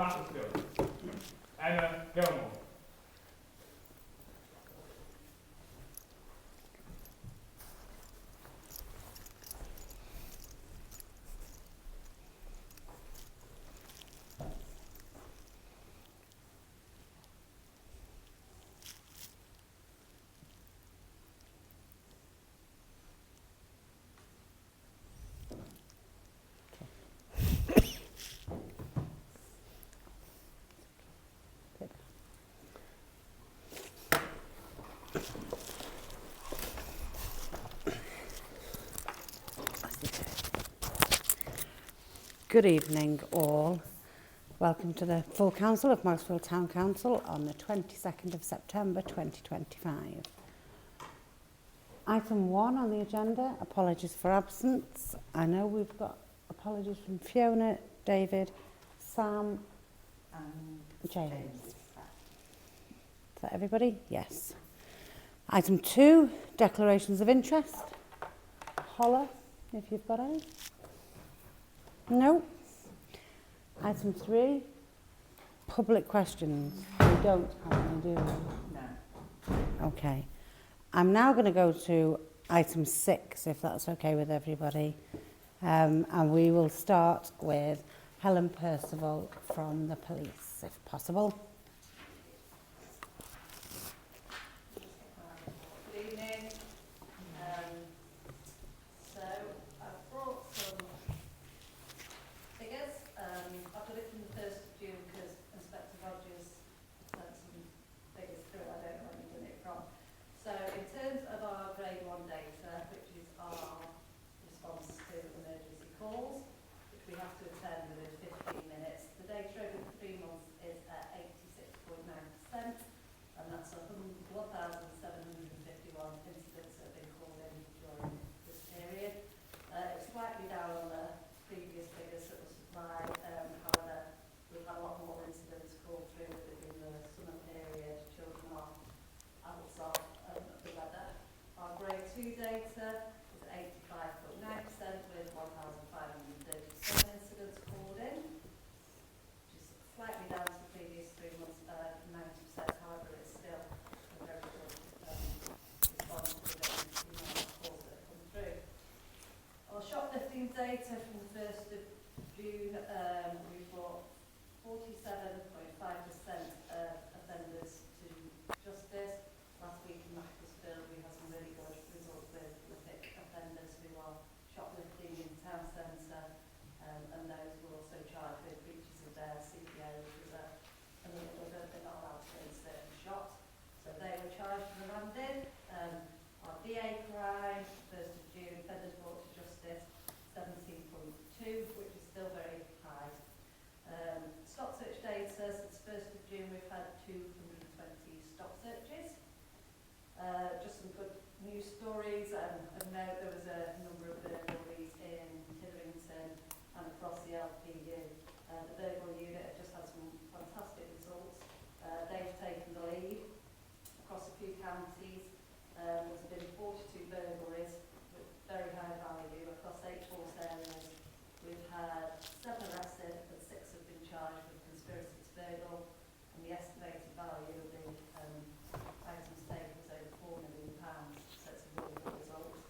Macclesfield. Emma Gilmore. Good evening all. Welcome to the full council of Macclesfield Town Council on the 22nd of September 2025. Item 1 on the agenda, apologies for absence. I know we've got apologies from Fiona, David, Sam and James. Is that everybody? Yes. Item 2, declarations of interest. Holler, if you've got any. No. Item 3, public questions. We don't have any, do we? No. Okay. I'm now going to go to item 6, if that's okay with everybody. And we will start with Helen Percival from the police, if possible. Good evening. So I've brought some figures. I've got it from the 1st of June because Inspector Rogers sent some figures through. I don't know where you've done it from. So in terms of our grade 1 data, which is our response to emergency calls, which we have to attend within 15 minutes, the data over 3 months is at 86.9%, and that's 1,751 incidents that have been called in during this period. It's slightly down on the previous figures that were supplied. However, we've had a lot more incidents called through within the summer period. Children are adults off the weather. Our grade 2 data is 85.9% with 1,537 incidents called in, which is slightly down to the previous 3 months, 90%. However, it's still a very good response to the amount of calls that have come through. Our shoplifting data from the 1st of June, we brought 47.5% of offenders to justice. Last week in Macclesfield we had some really good results with prolific offenders who are shoplifting in the town centre, and those were also charged with breaches of their CPA, which is another order they're not allowed to insert in shops. So they were charged and remanded. Our DA crime, 1st of June, offenders brought to justice 17.2, which is still very high. Stock search data, since 1st of June we've had 220 stock searches. Just some good news stories. Of note, there was a number of burglaries in Titherington and across the LPU. The burglary unit have just had some fantastic results. They've taken the lead across a few counties. There's been 42 burglaries with very high value across 8 force areas. We've had 7 arrested and 6 have been charged with conspiracy to burgle, and the estimated value of the items taken was over £4 million, so it's a really good result.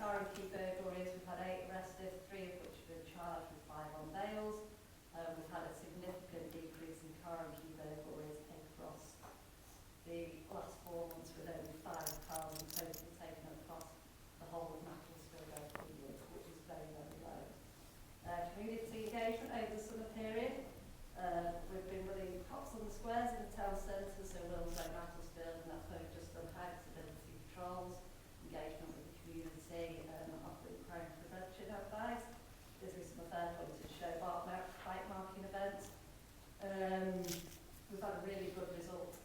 Car and key burglaries, we've had 8 arrested, 3 of which have been charged with 5 on bails. We've had a significant decrease in car and key burglaries across the last 4 months, with only 5 cars in total taken across the whole of Macclesfield LPU, which is very, very low. Community engagement over the summer period. We've been running cops on the squares in the town centre, so Wilmslow, Macclesfield, and that's only just done high visibility patrols, engagement with the community, offering crime prevention advice. Visiting some Fairpoint to show bike marking events. We've had a really good result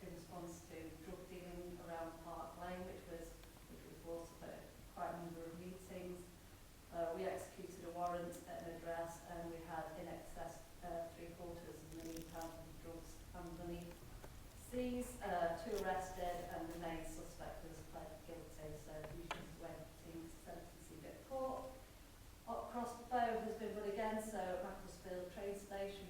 in response to drug dealing around Park Lane, which was brought up at quite a number of meetings. We executed a warrant at an address, and we had in excess £750,000 of drugs and money seized. 2 arrested, and the main suspect was pled guilty, so he's just waiting sentencing at court. Across the Bow has been run again, so Macclesfield train station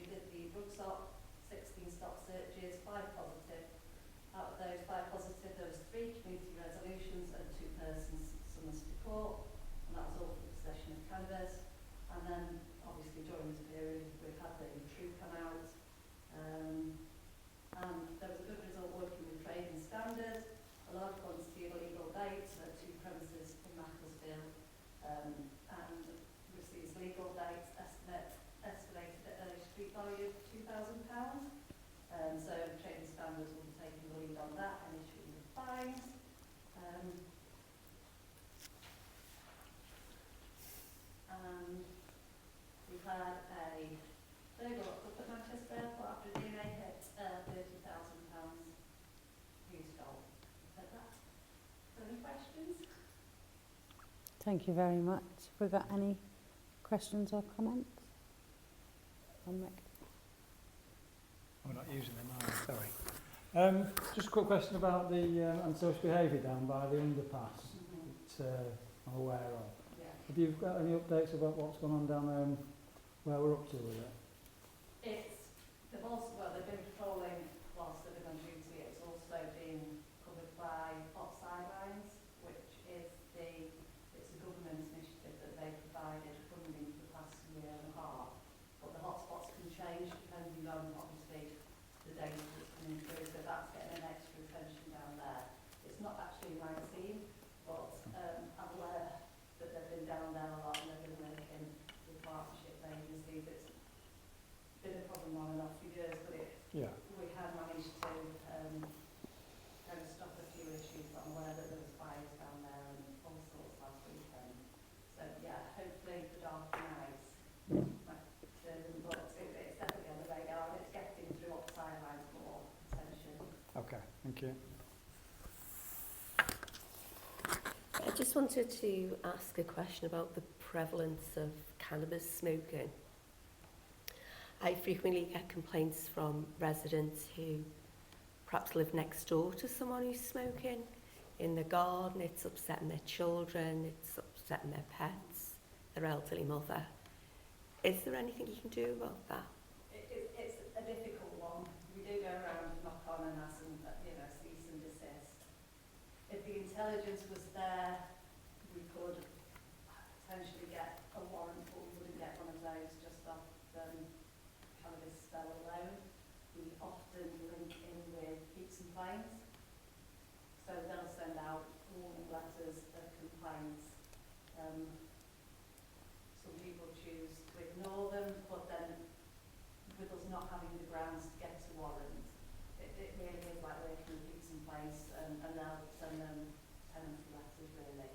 cannabis. And then obviously during this period we've had the true come out, and there was a good result working with trade and standards. A large quantity of illegal vapes at 2 premises in Macclesfield, and receives legal dates estimated at a street value of £2,000. So trade and standards will be taking the lead on that and issuing the fines. And we've had a burglar up at Manchester Airport after a DNA hit, £30,000 used gold. Said that. Any questions? Thank you very much. Have we got any questions or comments? Rick? We're not using them, are we? Sorry. Just a quick question about the antisocial behaviour down by the underpass that I'm aware of. Yeah. Have you got any updates about what's going on down there and where we're up to with it? They've also, well, they've been patrolling whilst they've been on duty. It's also been covered by hot sidelines, which is it's a government initiative that they provided funding for the past year and a half. But the hotspots can change depending on obviously the data that's coming through, so that's getting an extra attention down there. It's not actually my team, but I'm aware that they've been down there a lot and they've been working with partnership agencies. It's been a problem on and off for years, but we have managed to kind of stop a few issues. But I'm aware that there was fires down there and all sorts last weekend. So yeah, hopefully the dark nights might turn them, but it's definitely on the radar and it's getting through up sidelines more attention. Okay, thank you. I just wanted to ask a question about the prevalence of cannabis smoking. I frequently get complaints from residents who perhaps live next door to someone who's smoking in the garden. It's upsetting their children, it's upsetting their pets, their elderly mother. Is there anything you can do about that? It's a difficult one. We do go around and knock on and ask them, cease and desist. If the intelligence was there, we could potentially get a warrant, but we wouldn't get one of those just off cannabis smell alone. We often link in with heaps and planes, so they'll send out warning letters of complaints. Some people choose to ignore them, but then with us not having the grounds to get a warrant, it really is like working with heaps and planes, and they'll send them tenancy letters really.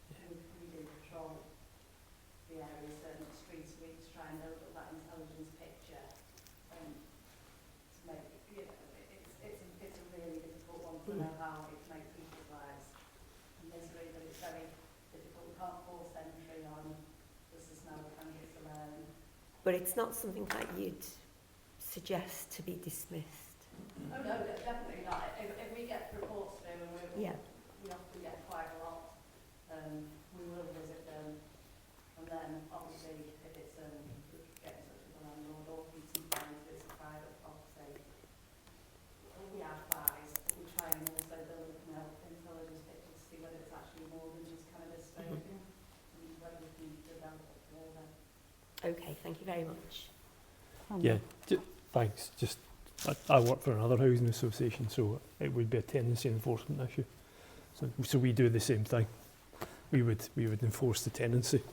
We do patrol the area, certain streets a week to try and build up that intelligence picture, to make it's a really difficult one to know how it makes people's lives misery, but it's very difficult. We can't force entry on the smell of cannabis alone. But it's not something that you'd suggest to be dismissed. Oh no, definitely not. If we get reports through, and we often get quite a lot, we will visit them, and then obviously if it's get in touch with the landlord or heaps and planes, if it's a private property, we advise, but we try and also build up an intelligence picture to see whether it's actually more than just cannabis smoking, and whether we can develop it further. Okay, thank you very much. Yeah, thanks. I work for another housing association, so it would be a tenancy enforcement issue. So we do the same thing. We would enforce the tenancy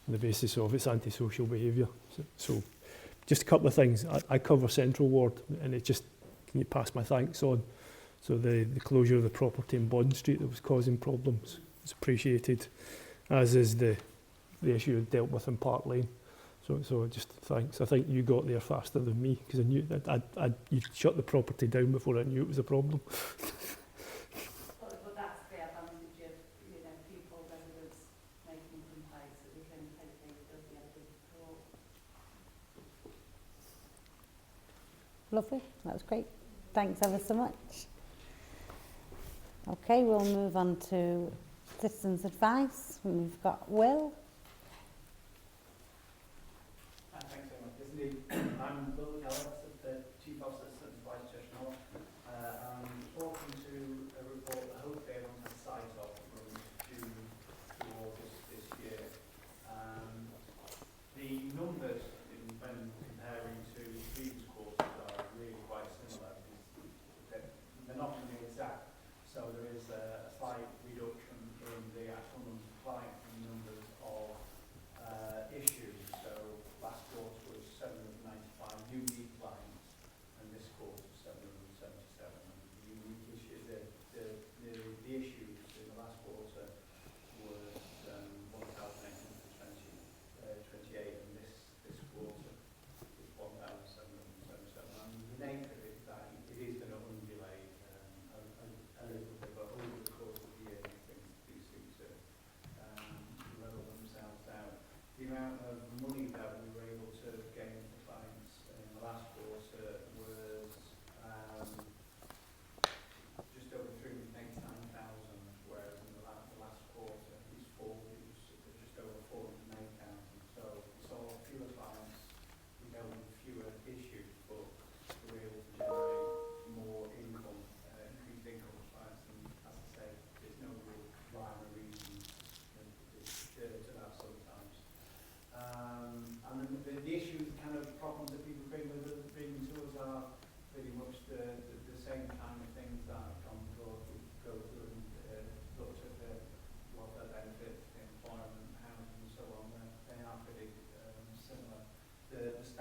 on the basis of its antisocial behaviour. So just a couple of things. I cover Central Ward, and can you pass my thanks on? So the closure of the property in Bond Street that was causing problems is appreciated, as is the issue dealt with in Park Lane. So just thanks. I think you got there faster than me, because I knew that you shut the property down before I knew it was a problem. But that's the advantage of people, residents making complaints, that we can hopefully build the evidence report. Lovely, that was great. Thanks ever so much. Okay, we'll move on to citizens' advice. We've got Will. Thanks very much. Yes, indeed. I'm Will Kellis, the Chief Officer of Vice Church North. I'm talking to a report that hopefully everyone has sight of from June to August this year,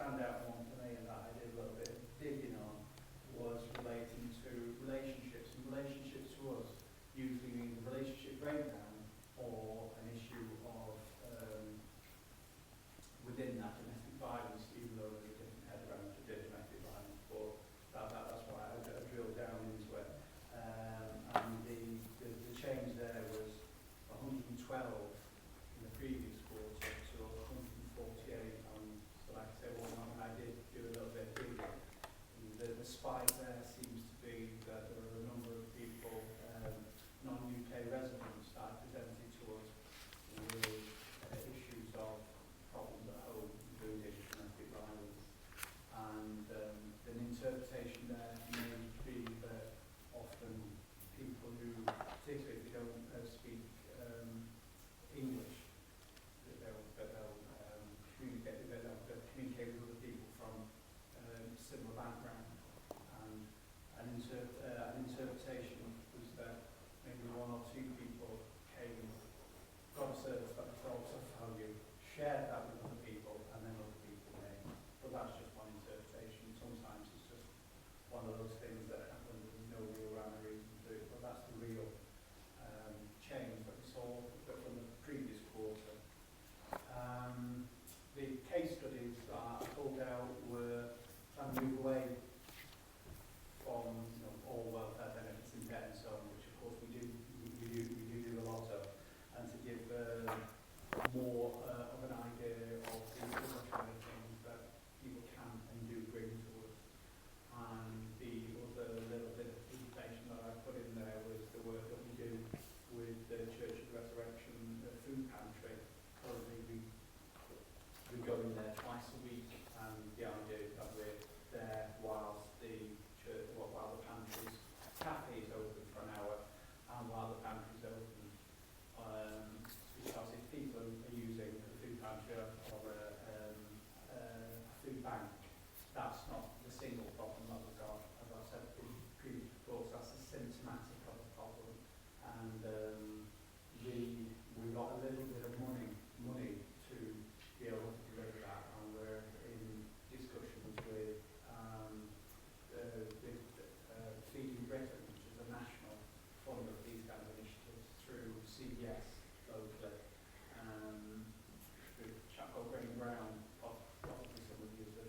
standout one for me, and that I did a little bit of digging on, was relating to relationships. And relationships to us usually means a relationship breakdown or an issue of within that domestic violence, even though there's a different head around to domestic violence. But that's why I drilled down into it. And the change there was 112 in the previous quarter to 148. So like I say, when I did do a little bit of digging, the spike there seems to be that there are a number of people, non-UK residents, that are presented to us with issues of problems at home, including domestic violence. And an interpretation there may be that often people who, particularly if they don't speak English, that they'll communicate with other people from similar background. And an interpretation was that maybe one or two people came, got a service that they thought of value, shared that with other people, and then other people may. But that's just one interpretation. Sometimes it's just one of those things that happen with no real rhyme or reason to it. But that's the real change that we saw from the previous quarter. The case studies that I pulled out were trying to move away from all welfare benefits and debt and so on, which of course we do a lot of, and to give more of an idea of the other kind of things that people can and do bring to us. And the other little bit of information that I put in there was the work that we do with the Church of the Resurrection food pantry. Currently we go in there twice a week, and the idea is that we're there whilst the church, while the pantry's cafe is open for an hour, and while the pantry's open, because if people are using the food pantry or a food bank, that's not the single problem that we've got. As I've said in previous reports, that's a symptomatic of a problem, and we got a little bit of money to be able to deliver that, and we're in discussions with Feeding Britain, which is a national fund of these kind of initiatives, through CBS locally, through a chap called Graham Brown, possibly some of you are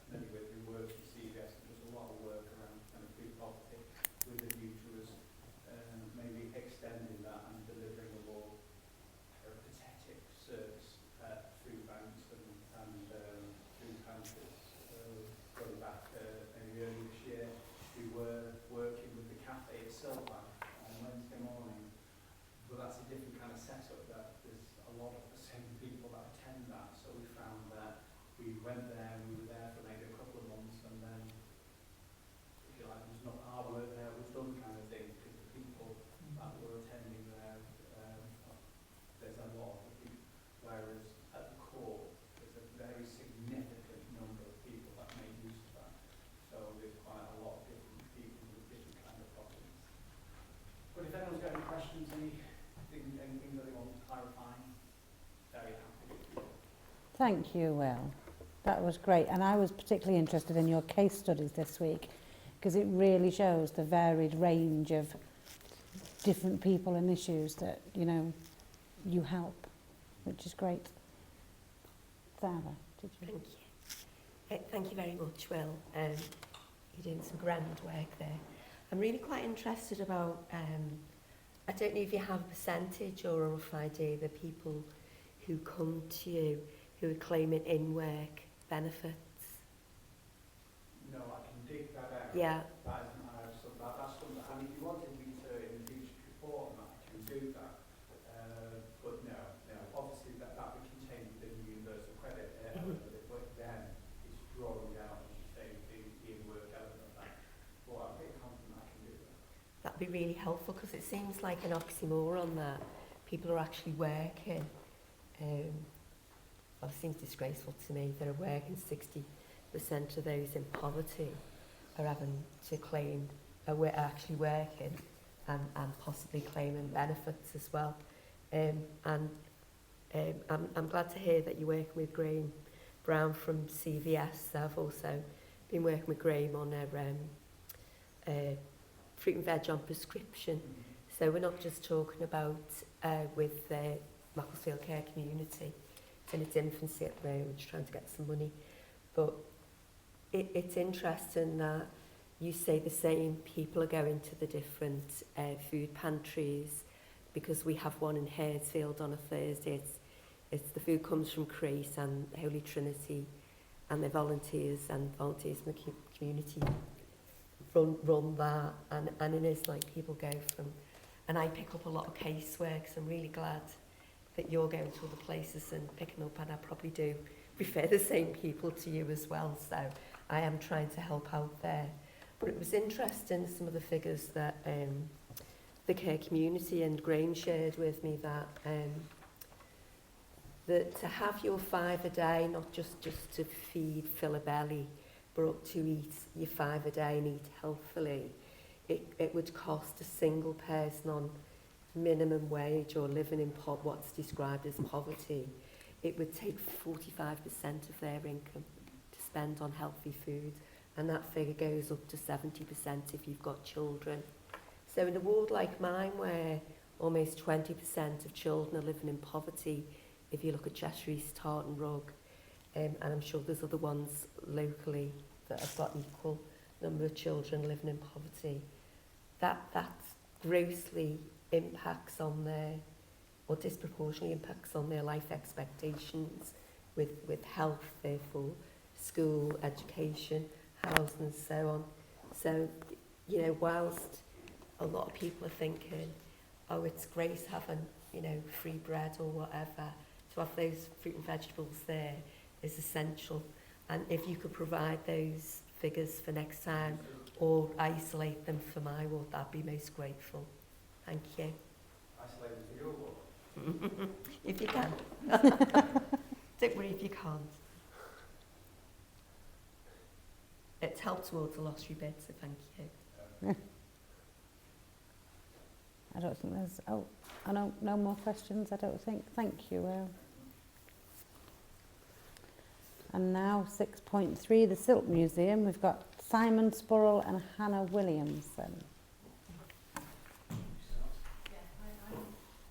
familiar with, who works for CBS and does a lot of work around kind of food poverty, with a view to us maybe extending that and delivering a more peripatetic service at food banks and food pantries. Going back maybe early this year, we were working with the cafe at Silver on Wednesday morning, but that's a different kind of setup. That there's a lot of the same people that attend that, so we found that we went there and we were there for maybe a couple of months, and then, if you like, it was not our work there, it was done kind of thing, because the people that were attending there, there's a lot of people, whereas at the core, there's a very significant number of people that make use of that. So there's quite a lot of different people with different kind of problems. But if anyone's got any questions, anything that they want clarifying, very happy to do. Thank you, Will. That was great. And I was particularly interested in your case studies this week, because it really shows the varied range of different people and issues that, you help, which is great. Sarah, did you? Thank you. Thank you very much, Will. You're doing some grand work there. I'm really quite interested about, I don't know if you have a percentage or a rough idea, the people who come to you who are claiming in-work benefits. No, I can dig that out. Yeah. That's something, and if you wanted me to in the future report on that, I can do that. But no, obviously that would contain the universal credit element of it, but then it's drawing down, as you say, the in-work element of that. But I'm pretty confident I can do that. That'd be really helpful, because it seems like an oxymoron that people are actually working. Well, it seems disgraceful to me that are working 60% of those in poverty are having to claim, are actually working and possibly claiming benefits as well. I'm glad to hear that you're working with Graham Brown from CVS. I've also been working with Graham on a fruit and veg on prescription. So we're not just talking about with the Macclesfield Care Community. It's in its infancy at the moment, just trying to get some money. But it's interesting that you say the same people are going to the different food pantries, because we have one in Herdsfield on a Thursday. It's the food comes from Crease and Holy Trinity, and the volunteers in the community run that, and it is like people go from, and I pick up a lot of casework, so I'm really glad that you're going to other places and picking up, and I probably do refer the same people to you as well, so I am trying to help out there. But it was interesting, some of the figures that the care community and Graham shared with me, that to have your 5 a day, not just to fill a belly, but to eat your 5 a day and eat healthily, it would cost a single person on minimum wage or living in what's described as poverty. It would take 45% of their income to spend on healthy food, and that figure goes up to 70% if you've got children. So in a ward like mine, where almost 20% of children are living in poverty, if you look at Cheshire East, Tartan Rug, and I'm sure there's other ones locally that have got equal number of children living in poverty, that grossly impacts on their, or disproportionately impacts on their life expectations with health, therefore, school, education, housing and so on. So, you know, whilst a lot of people are thinking, oh, it's great having, you know, free bread or whatever, to have those fruit and vegetables there is essential. And if you could provide those figures for next time or isolate them for my ward, I'd be most grateful. Thank you. Isolate them for your ward? If you can. Don't worry if you can't. It's helped towards the lottery bid, so thank you. I don't think there's, no more questions, I don't think. Thank you, Will. And now 6.3, the Silk Museum. We've got Simon Spurrell and Hannah Williamson.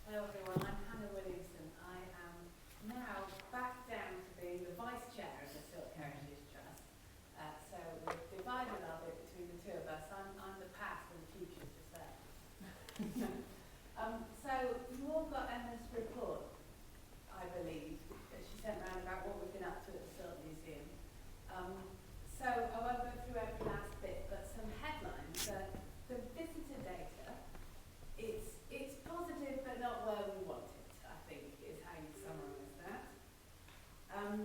Hello everyone, I'm Hannah Williamson. I am now back down to being the Vice Chair of the Silk Heritage Trust. So we've divided our bit between the two of us. I'm the past and the future's just there. So you all got Emma's report, I believe, that she sent round about what we've been up to at the Silk Museum. So I won't go through every last bit, but some headlines. The visitor data, it's positive but not where we want it, I think, is how you summarise that. And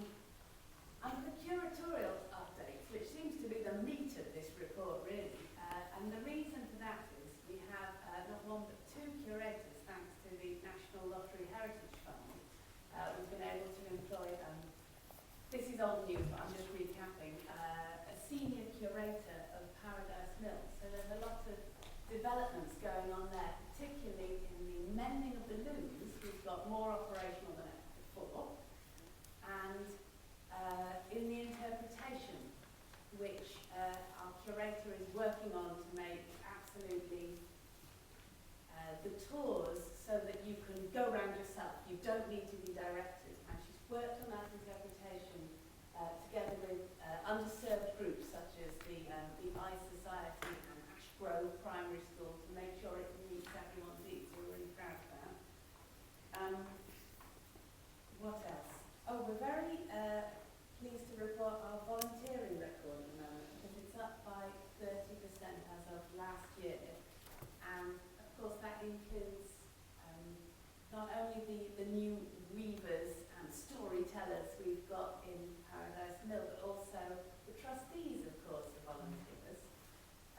the curatorial updates, which seems to be the meat of this report, really. And the reason for that is we have not one but 2 curators, thanks to the National Lottery Heritage Fund. We've been able to employ, this is old news, but I'm just recapping, a senior curator of Paradise Mill. So there's a lot of developments going on there, particularly in the mending of the looms. We've got more operational than ever before. And in the interpretation, which our curator is working on to make absolutely the tours so that you can go around yourself. You don't need to be directed. And she's worked on that interpretation together with underserved groups such as the Eye Society and Ashgrove Primary School to make sure it meets everyone's needs. We're really proud of that. What else? Oh, we're very pleased to report our volunteering record at the moment, because it's up by 30% as of last year. And of course that includes not only the new weavers and storytellers we've got in Paradise Mill, but also the trustees, of course, are volunteers.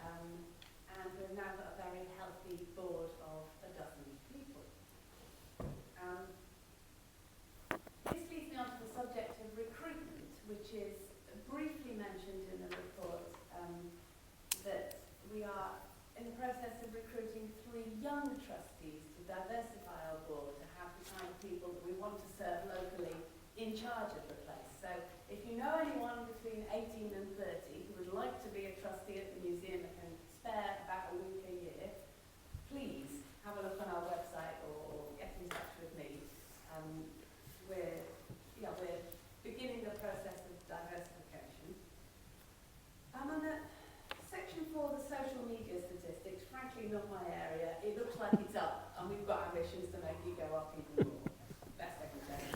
And we've now got a very healthy board of a dozen people. This leads me on to the subject of recruitment, which is briefly mentioned in the report, that we are in the process of recruiting 3 young trustees to diversify our board, to have the kind of people that we want to serve locally in charge of the place. So if you you know anyone between 18 and 30 who would like to be a trustee at the museum and can spare about a week a year, please have a look on our website or get in touch with me. We're beginning the process of diversification. And section 4, the social media statistics, frankly not my area. It looks like it's up, and we've got ambitions to make it go up even more. Best I can say.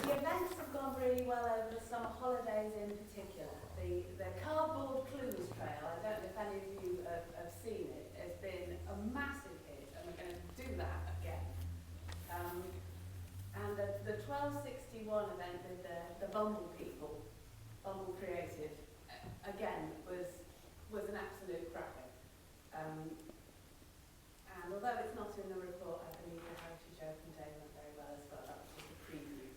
The events have gone really well over the summer holidays in particular. The cardboard clues trail, I don't know if any of you have seen it, has been a massive hit, and we're going to do that again. And the 1261 event with the Bumble people, Bumble Creative, again, was an absolute cracker. And although it's not in the report, I believe the Heritage Open Day went very well as well. That was just a preview.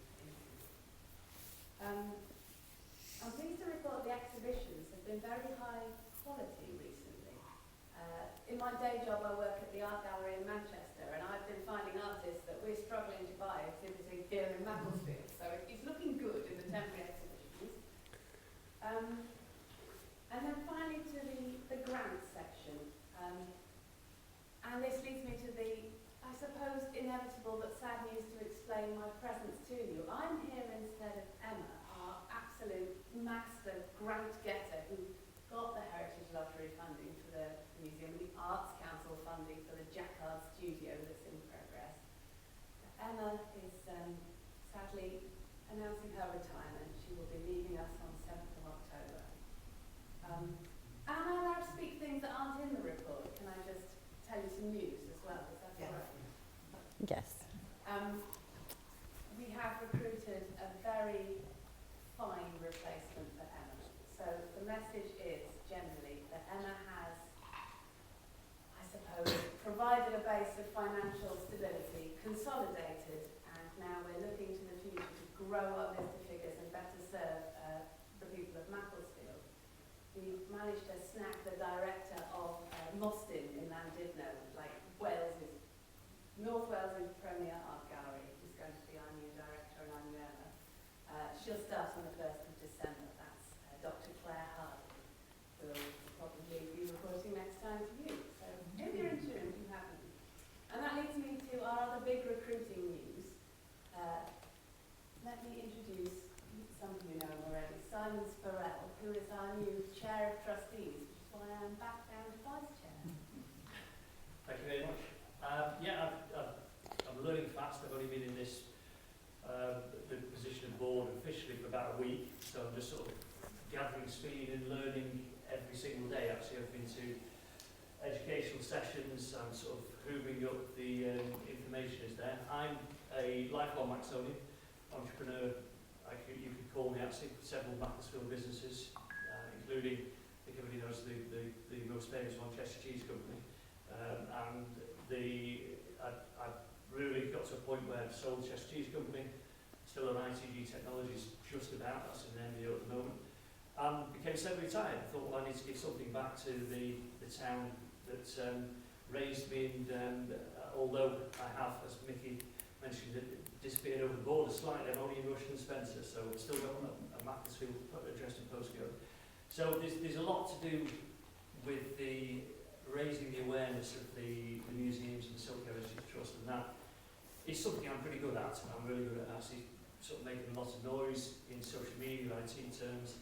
I'm pleased to report the exhibitions have been very high quality recently. In my day job, I work at the Art Gallery in Manchester, and I've been finding artists that we're struggling to buy exhibiting here in Macclesfield. So it's looking good in the temporary exhibitions. And then finally to the grants section. And this leads me to the, I suppose, inevitable but sad news to explain my presence to you. I'm here instead of Emma, our absolute master grant getter who got the Heritage Lottery funding for the museum, the Arts Council funding for the Jacquard studio that's in progress. Emma is sadly announcing her retirement. She will be leaving us on 7th of October. Am I allowed to speak things that aren't in the report? Can I just tell you some news as well? Is that all right? Yes. We have recruited a very fine replacement for Emma. So the message is generally that Emma has, I suppose, provided a base of financial stability, consolidated, and now we're looking to the future to grow our Vista figures and better serve the people of Macclesfield. We've managed to snap the director of Mostyn in Llandudno, like North Wales' premier art gallery, who's going to be our new director, and I'm Emma. She'll start on the 1st of December. That's Dr. Claire Hardy, who will probably be reporting next time to you. So if you're in tune, you have them. And that leads me to our other big recruiting news. Let me introduce, some of you know him already, Simon Sparrell, who is our new Chair of Trustees, which is why I'm back down to Vice Chair. Thank you very much. I'm learning fast. I've only been in this the position of board officially for about a week, so I'm just sort of gathering speed and learning every single day. Actually, I've been to educational sessions and sort of hoovering up the information is there. I'm a lifelong Maxonian entrepreneur. You could call me actually several Macclesfield businesses, including, I think everybody knows the most famous one, Chester Cheese Company. I really got to a point where I sold Chester Cheese Company, still on ITG Technologies, just about, that's an MBO at the moment, and became semi-retired. I thought, well, I need to give something back to the town that raised me, and although I have, as Mickey mentioned, disappeared over the border slightly, I'm only in Rushden and Spencer, so I've still got a Macclesfield address and postcode. So there's a lot to do with the raising the awareness of the museums and the Silk Heritage Trust, and that is something I'm pretty good at. I'm really good at actually sort of making a lot of noise in social media, IT terms,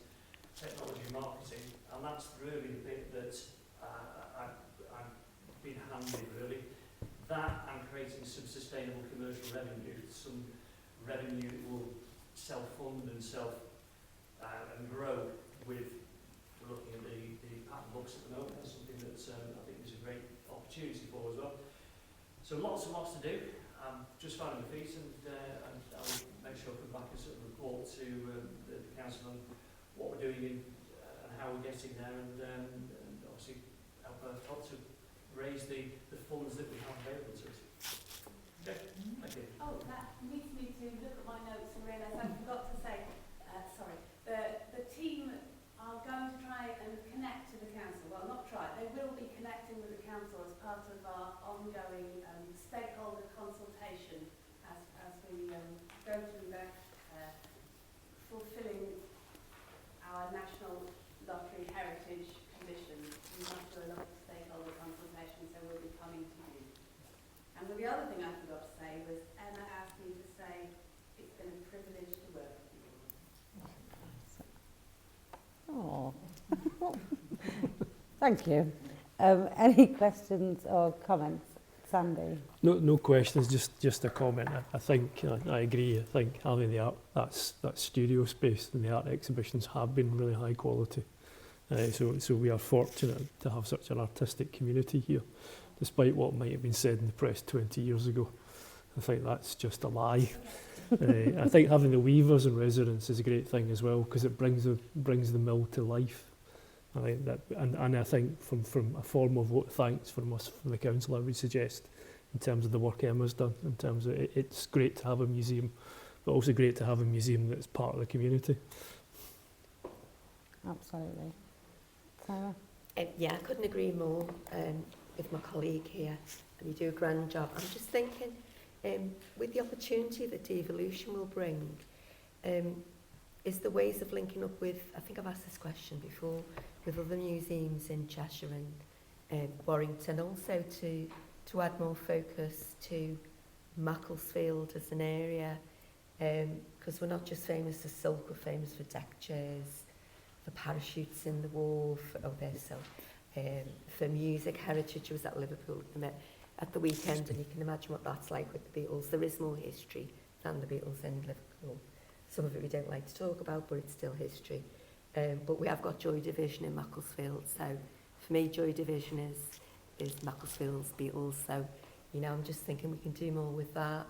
technology marketing, and that's really the bit that I've been handy really. That and creating some sustainable commercial revenue, some revenue that will self-fund and and grow with looking at the pattern books at the moment. That's something that I think there's a great opportunity for as well. So lots and lots to do. Just finding my feet, and I'll make sure I come back and sort of report to the council on what we're doing and how we're getting there, and obviously help to raise the funds that we have available to us. Okay, thank you. Oh, that leads me to look at my notes and realise I forgot to say, sorry, the team are going to try and connect to the council. Well, not try, they will be connecting with the council as part of our ongoing stakeholder consultation as we go through the the other thing I forgot to say was Emma asked me to say it's been a privilege to work with you. Oh, thank you. Any questions or comments? Sandy? No questions, just a comment. I think I agree. I think having the art, that studio space and the art exhibitions have been really high quality. So we are fortunate to have such an artistic community here, despite what might have been said in the press 20 years ago. I think that's just a lie. I think having the weavers in residence is a great thing as well, because it brings the mill to life. I think that, and I think from a form of vote of thanks from us, from the council, I would suggest, in terms of the work Emma's done, in terms of it's great to have a museum, but also great to have a museum that's part of the community. Absolutely. Sarah? Yeah, I couldn't agree more with my colleague here, and you do a grand job. I'm just thinking, with the opportunity that devolution will bring, is there ways of linking up with, I think I've asked this question before, with other museums in Cheshire and Warrington, also to add more focus to Macclesfield as an area, because we're not just famous for silk, we're famous for deck chairs, for parachutes in the wall, for music heritage. I was at Liverpool at the weekend, and you can imagine what that's like with the Beatles. There is more history than the Beatles in Liverpool. Some of it we don't like to talk about, but it's still history. But we have got Joy Division in Macclesfield, so for me Joy Division is Macclesfield's Beatles. So, you know, I'm just thinking we can do more with that,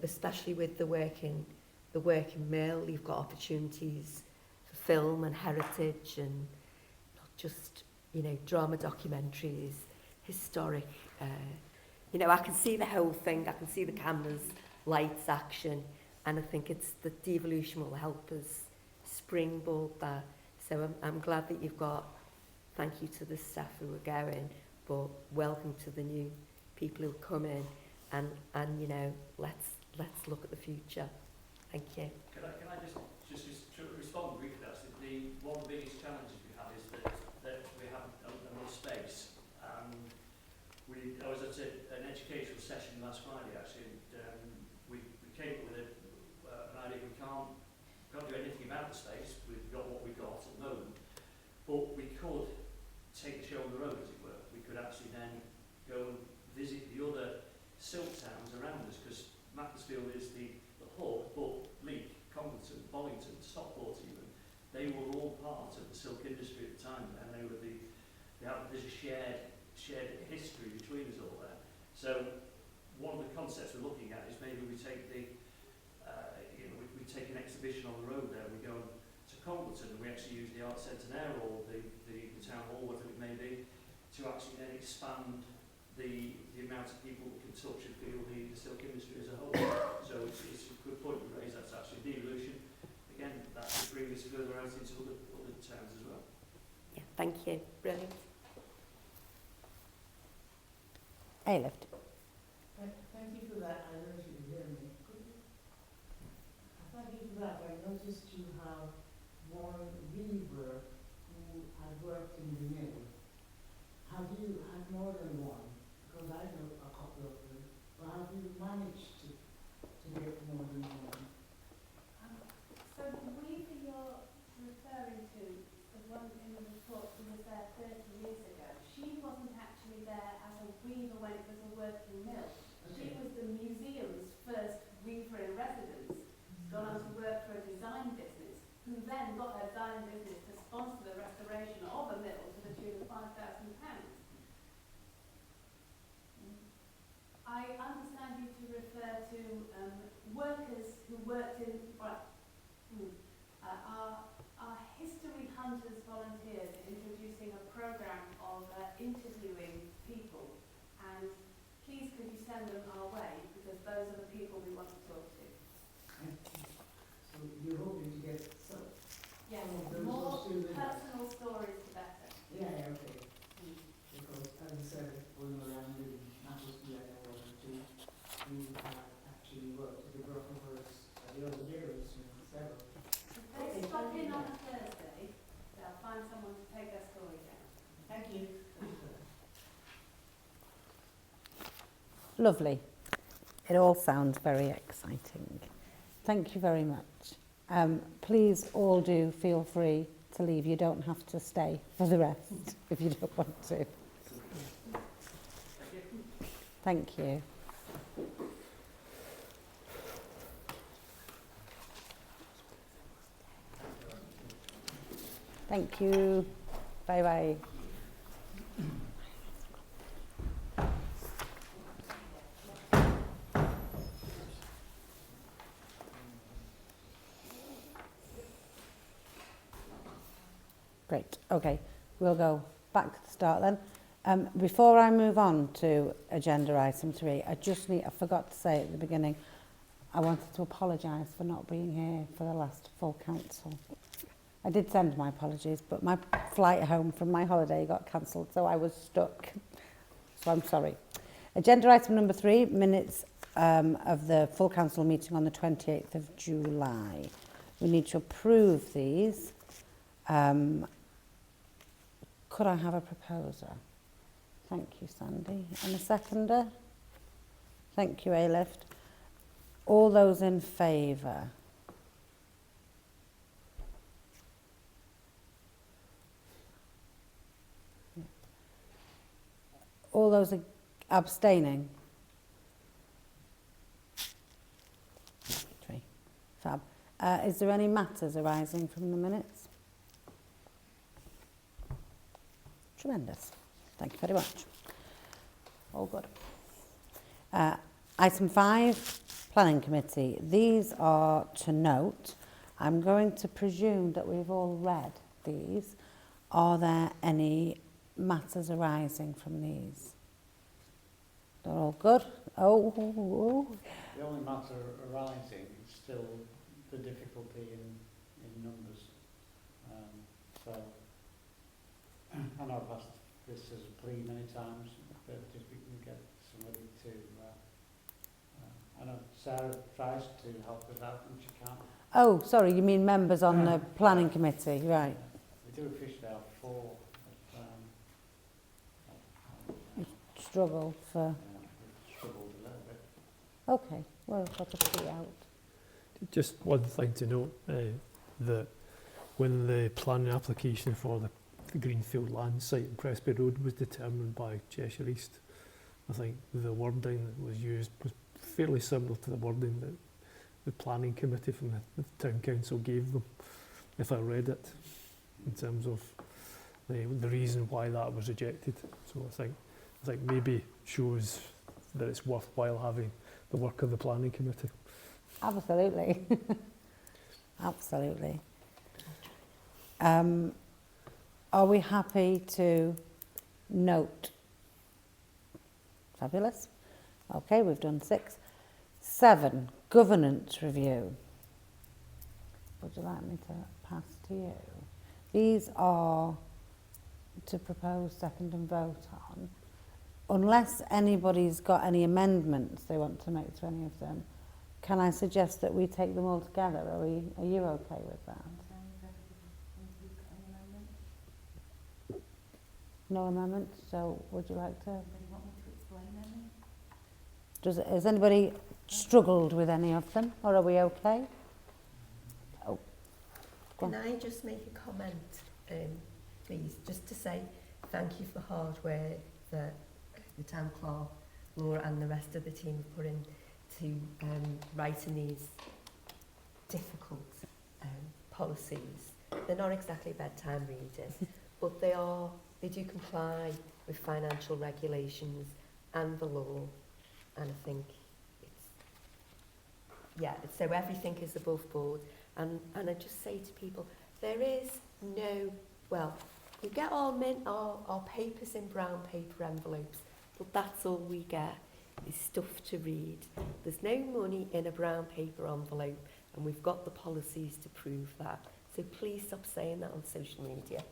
especially with the working mill. You've got opportunities for film and heritage, and not just, you know, drama documentaries, historic. You know, I can see the whole thing. I can see the cameras, lights, action. And I think it's the devolution will help us springboard that. So I'm glad that you've got, thank you to the staff who are going, but welcome to the new people who come in, and you know, let's look at the future. Thank you. Can I just respond briefly? Actually, one of the biggest challenges we have is that we have enough space. I was at an educational session last Friday actually, and we came up with an idea. We can't do anything about the space. We've got what we've got at the moment, but we could take the show on the road, as it were. We could actually then go and visit the other silk towns around us, because Macclesfield is the hub, but Leek, Congleton, Bollington, Stockport even, they were all part of the silk industry at the time, and there's a shared history between us all there. So one of the concepts we're looking at is maybe we take we take an exhibition on the road there. We go to Congleton and we actually use the Art Centenaire or the town hall, whatever it may be, to actually then expand the amount of people that can touch and feel the silk industry as a whole. So it's a good point you raise. That's actually devolution. Again, that would bring us further out into other towns as well. Yeah, thank you. Brilliant. A-Lift. Thank you for that. I don't know if you can hear me. Thank you for that. I noticed you have one weaver who had worked in the mill. Have you had more than one? Because I know a couple of them. But have you managed to get more than one? So the weaver you're referring to, the one in the report who was there 30 years ago, she wasn't actually there as a weaver when it was a working mill. She was the museum's first weaver in residence, gone on to work for a design business, who then got her design business to sponsor the restoration of a mill to the tune of £5,000. I understand you to refer to workers who worked in, our History Hunters volunteers are introducing a programme of interviewing people, and please could you send them our way, because those are the people we want to talk to. So you're hoping to get some? Yes, Some of those more are still with us. personal stories the better. Yeah, okay. Because as I said, going around in Macclesfield and Warrington, we have actually worked with the Brockenhurst the other years, several. If they stop in on a Thursday, they'll find someone to take their story down. Thank you. Lovely. It all sounds very exciting. Thank you very much. Please all do feel free to leave. You don't have to stay for the rest if you don't want to. Thank you. Thank you. Bye bye. Great. Okay, we'll go back to the start then. Before I move on to agenda item 3, I forgot to say at the beginning, I wanted to apologise for not being here for the last full council. I did send my apologies, but my flight home from my holiday got cancelled, so I was stuck. So I'm sorry. Agenda item number 3, minutes of the full council meeting on the 28th of July. We need to approve these. Could I have a proposer? Thank you, Sandy. And a seconder? Thank you, A-Lift. All those in favour? All those abstaining? 3. Fab. Is there any matters arising from the minutes? Tremendous. Thank you very much. All good. Item 5, Planning Committee. These are to note. I'm going to presume that we've all read these. Are there any matters arising from these? They're all good? Oh. The only matter arising is still the difficulty in numbers. I know I've asked this as a plea many times, but if we can get somebody to... I know Sarah tries to help with that and she can't. Oh, sorry, you mean members on the planning committee, right. We do officially have 4. Struggle for... we've struggled a little bit. Okay, well, I've got a plea out. Just one thing to note, that when the planning application for the Greenfield land site in Presby Road was determined by Cheshire East, I think the wording that was used was fairly similar to the wording that the planning committee from the town council gave them, if I read it, in terms of the reason why that was rejected. So I think maybe shows that it's worthwhile having the work of the planning committee. Absolutely. Absolutely. Are we happy to note? Fabulous. Okay, we've done 6. 7, governance review. Would you like me to pass to you? These are to propose, second and vote on. Unless anybody's got any amendments they want to make to any of them, can I suggest that we take them all together? Are you okay with that? No amendments, so would you like to? Has anybody struggled with any of them, or are we okay? Oh, go on. Can I just make a comment, please, just to say thank you for the hard work that the town clerk, Laura, and the rest of the team have put into writing these difficult policies. They're not exactly bedtime reading, but they do comply with financial regulations and the law, and I think so everything is above board, and I just say to people, there is no, well, we get our papers in brown paper envelopes, but that's all we get is stuff to read. There's no money in a brown paper envelope, and we've got the policies to prove that. So please stop saying that on social media.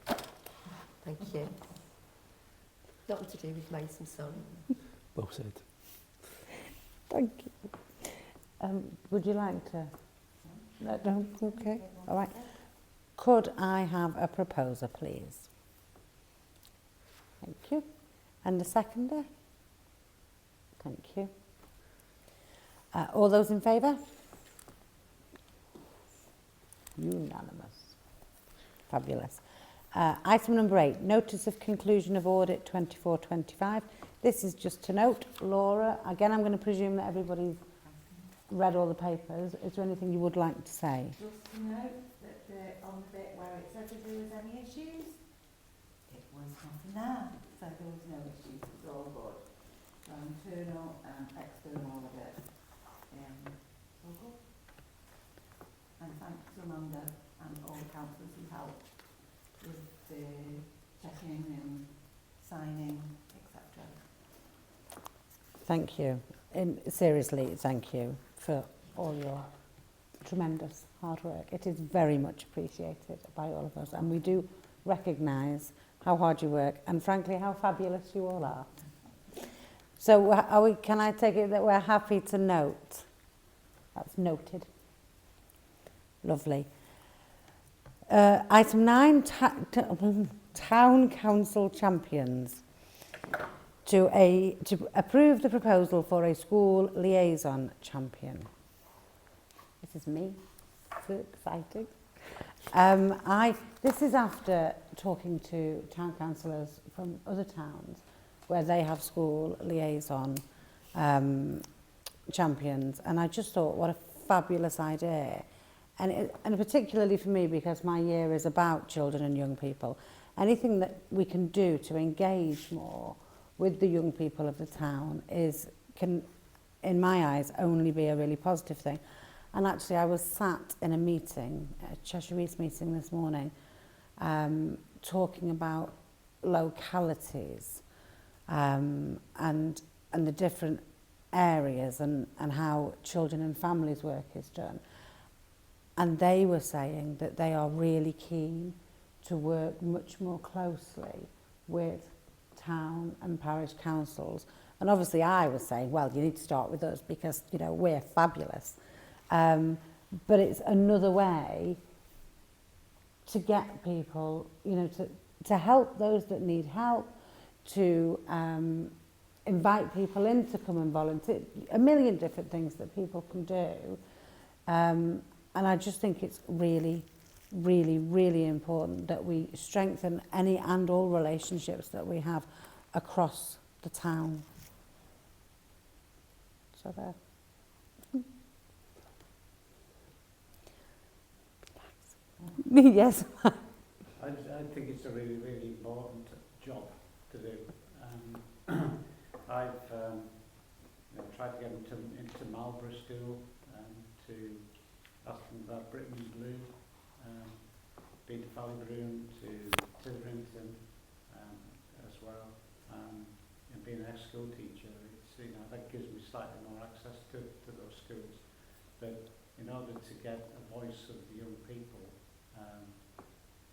Thank you. Nothing to do with Mason Son. Well said. Thank you. Would you like to? No, okay. All right. Could I have a proposer, please? Thank you. And a seconder? Thank you. All those in favour? Unanimous. Fabulous. Item number 8, notice of conclusion of audit 24-25. This is just to note, Laura, again I'm going to presume that everybody's read all the papers. Is there anything you would like to say? Just to note that on the bit where it said if there was any issues, it was nothing there. So there was no issues, it was all good. So internal and external audit. All good. And thanks to Amanda and all the councillors who helped with the checking and signing, etc. Thank you. Seriously, thank you for all your tremendous hard work. It is very much appreciated by all of us, and we do recognise how hard you work and frankly how fabulous you all are. So are we, can I take it that we're happy to note? That's noted. Lovely. Item 9, Town Council Champions. To approve the proposal for a school liaison champion. This is me. So exciting. This is after talking to town councillors from other towns where they have school liaison champions, and I just thought what a fabulous idea, and particularly for me because my year is about children and young people. Anything that we can do to engage more with the young people of the town can, in my eyes, only be a really positive thing. And actually, I was sat in a meeting, a Cheshire East meeting this morning, talking about localities and the different areas and how children and families work is done. And they were saying that they are really keen to work much more closely with town and parish councils. And obviously I was saying, well, you need to start with us because, you know, we're fabulous. But it's another way to get people, you know, to help those that need help, to invite people in to come and volunteer, a million different things that people can do. And I just think it's really, really, really important that we strengthen any and all relationships that we have across the town. So there. Yes. I think it's a really, really important job to do. I've tried to get them into Marlborough School to ask them about Britain Blue, been to Fallybroom, to Tilbrington as well, and being an ex-school teacher, it's, you know, that gives me slightly more access to those schools. But in order to get a voice of the young people,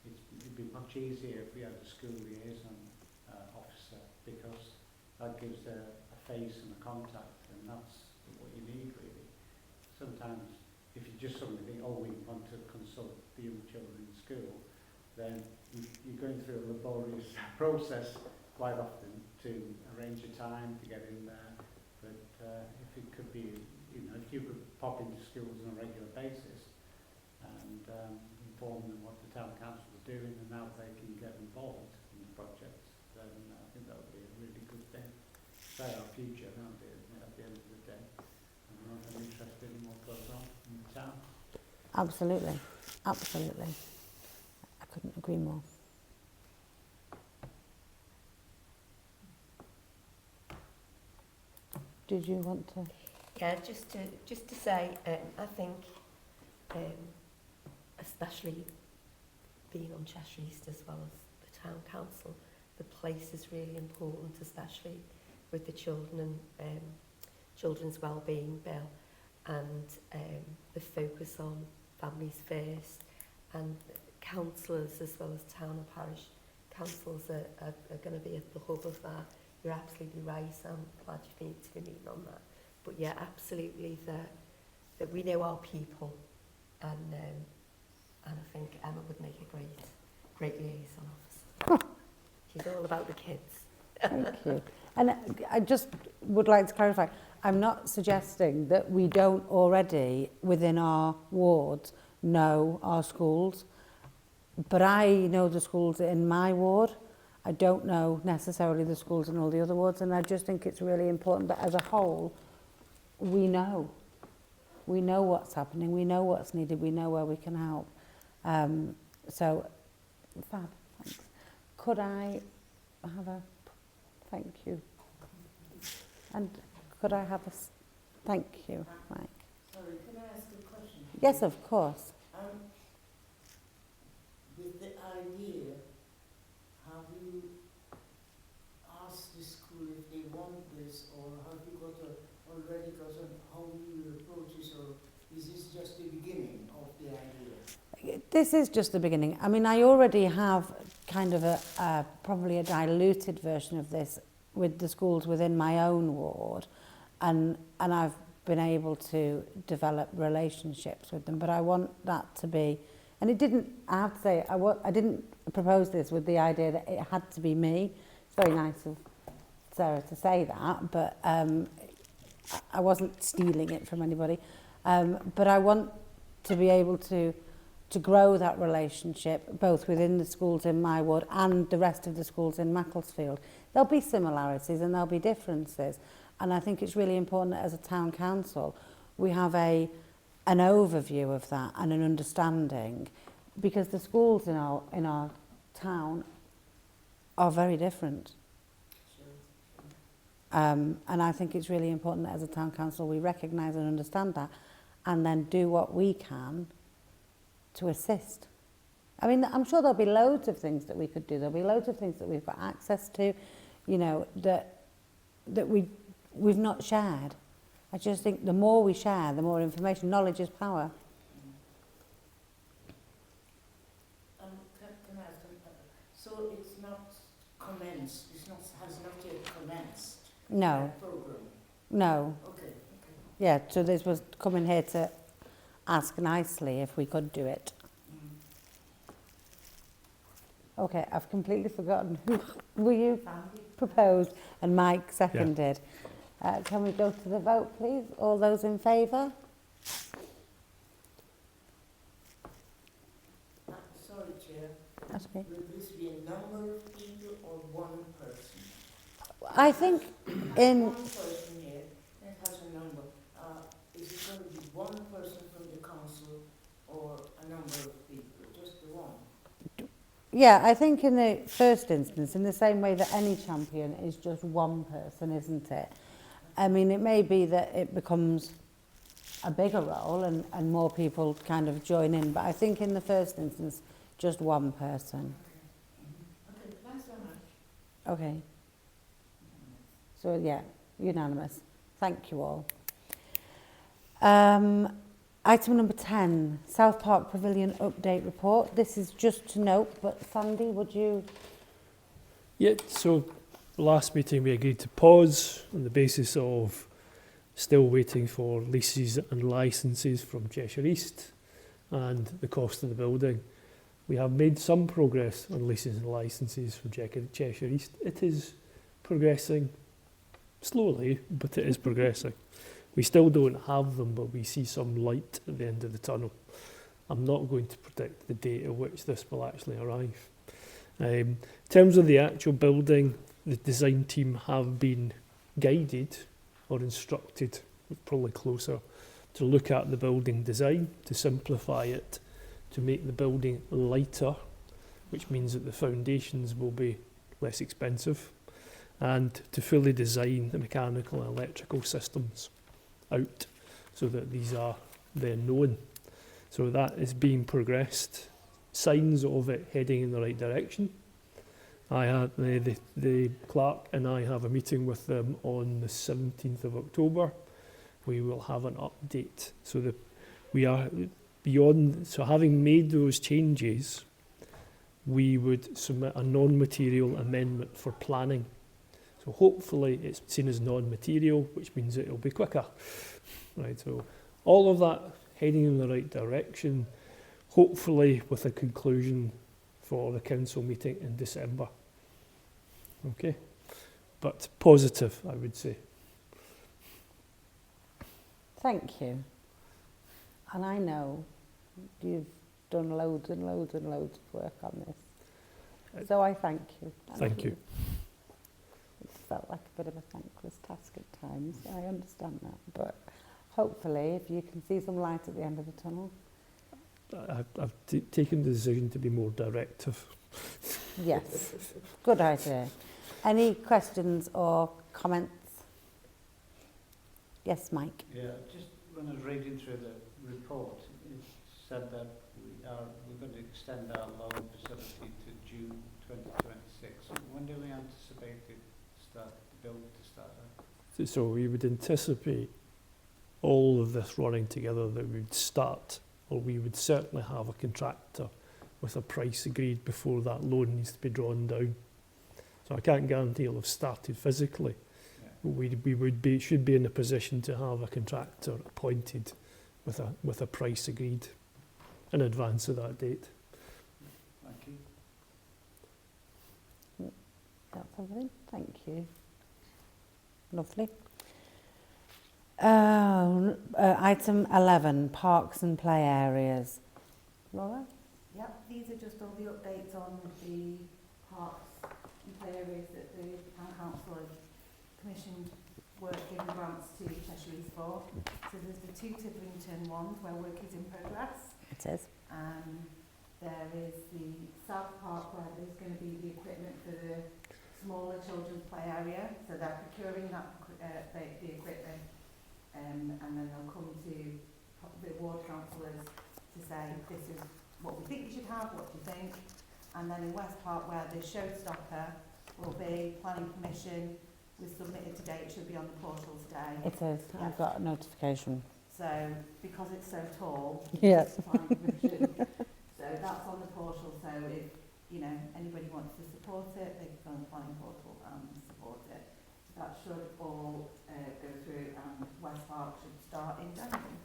it'd be much easier if we had a school liaison officer, because that gives a face and a contact, and that's what you need really. Sometimes if you just suddenly think, oh, we want to consult the young children in school, then you're going through a laborious process quite often to arrange a time to get in there. But if it could be, you know, if you could pop into schools on a regular basis and inform them what the town council is doing and how they can get involved in the projects, then I think that would be a really good thing. They're our future, aren't they, at the end of the day? And I'm interested in what goes on in the town. Absolutely, absolutely. I couldn't agree more. Did you want to? Yeah, just to say, I think, especially being on Cheshire East as well as the town council, the place is really important, especially with the children and children's wellbeing bill, and the focus on families first, and councillors as well as town and parish councils are going to be at the hub of that. You're absolutely right. I'm glad you need to be meeting on that. But yeah, absolutely that we know our people, and I think Emma would make a great liaison officer. She's all about the kids. Thank you. And I just would like to clarify, I'm not suggesting that we don't already, within our wards, know our schools, but I know the schools in my ward. I don't know necessarily the schools in all the other wards, and I just think it's really important that as a whole, we know. We know what's happening, we know what's needed, we know where we can help. So, fab, thanks. Could I have a thank you? And could I have a thank you, Mike? Sorry, can I ask a question? Yes, of course. With the idea, have you asked the school if they want this, or have you already got how you will approach this, or is this just the beginning of the idea? This is just the beginning. I mean, I already have kind of probably a diluted version of this with the schools within my own ward, and I've been able to develop relationships with them, but I want that to be, and it didn't, I have to say, I didn't propose this with the idea that it had to be me. It's very nice of Sarah to say that, but I wasn't stealing it from anybody. But I want to be able to grow that relationship, both within the schools in my ward and the rest of the schools in Macclesfield. There'll be similarities and there'll be differences. And I think it's really important that as a town council, we have an overview of that and an understanding, because the schools in our town are very different. And I think it's really important that as a town council we recognise and understand that, and then do what we can to assist. I mean, I'm sure there'll be loads of things that we could do. There'll be loads of things that we've got access to, you know, that we've not shared. I just think the more we share, the more information. Knowledge is power. Can I ask, so it's not commenced, has not yet commenced? No. That program? No. Okay. Yeah, so this was coming here to ask nicely if we could do it. Okay, I've completely forgotten who you proposed and Mike seconded. Can we go to the vote, please? All those in favour? Sorry, Chair. That's okay. Will this be a number of people or one person? I think in... One person here, that has a number. Is it going to be one person from the council or a number of people? Just the one? Yeah, I think in the first instance, in the same way that any champion is just one person, isn't it? I mean, it may be that it becomes a bigger role and more people kind of join in, but I think in the first instance, just one person. Okay, thanks so much. Okay. So, yeah, unanimous. Thank you all. Item number 10, South Park Pavilion update report. This is just to note, but Sandy, would you... Yeah, so last meeting we agreed to pause on the basis of still waiting for leases and licences from Cheshire East and the cost of the building. We have made some progress on leases and licences from Cheshire East. It is progressing slowly, but it is progressing. We still don't have them, but we see some light at the end of the tunnel. I'm not going to predict the date at which this will actually arrive. In terms of the actual building, the design team have been guided or instructed, probably closer, to look at the building design, to simplify it, to make the building lighter, which means that the foundations will be less expensive, and to fully design the mechanical and electrical systems out so that these are then known. So that is being progressed. Signs of it heading in the right direction. I had the clerk and I have a meeting with them on the 17th of October. We will have an update. So that we are beyond, so having made those changes, we would submit a non-material amendment for planning. So hopefully it's seen as non-material, which means it will be quicker. Right, so all of that heading in the right direction, hopefully with a conclusion for the council meeting in December. Okay, but positive, I would say. Thank you. And I know you've done loads and loads and loads of work on this. So I thank you. Thank you. It felt like a bit of a thankless task at times. I understand that. But hopefully, if you can see some light at the end of the tunnel. I've taken the decision to be more directive. Yes, good idea. Any questions or comments? Yes, Mike. Yeah, just when I was reading through the report, it said that we're going to extend our loan facility to June 2026. When do we anticipate the build to start? So we would anticipate all of this running together, that we would start, or we would certainly have a contractor with a price agreed before that loan needs to be drawn down. So I can't guarantee it'll have started physically. Yeah. We should be in a position to have a contractor appointed with a price agreed in advance of that date. Thank you. That's everything. Thank you. Lovely. Item 11, parks and play areas. Laura? Yep, these are just all the updates on the parks and play areas that the Town Council has commissioned work given grants to Cheshire East for. So there's the two Titherington ones where work is in progress. It is. There is the South Park where there's going to be the equipment for the smaller children's play area. So they're procuring that the equipment and then they'll come to the ward councillors to say this is what we think you should have, what do you think? And then in West Park where the showstopper will be planning permission was submitted today, it should be on the portal today. It is. Yeah. I've got a notification. So because it's so tall, Yes. planning permission. So that's on the portal, so if anybody wants to support it, they can go on the planning portal and support it. So that should all go through and West Park should start in January.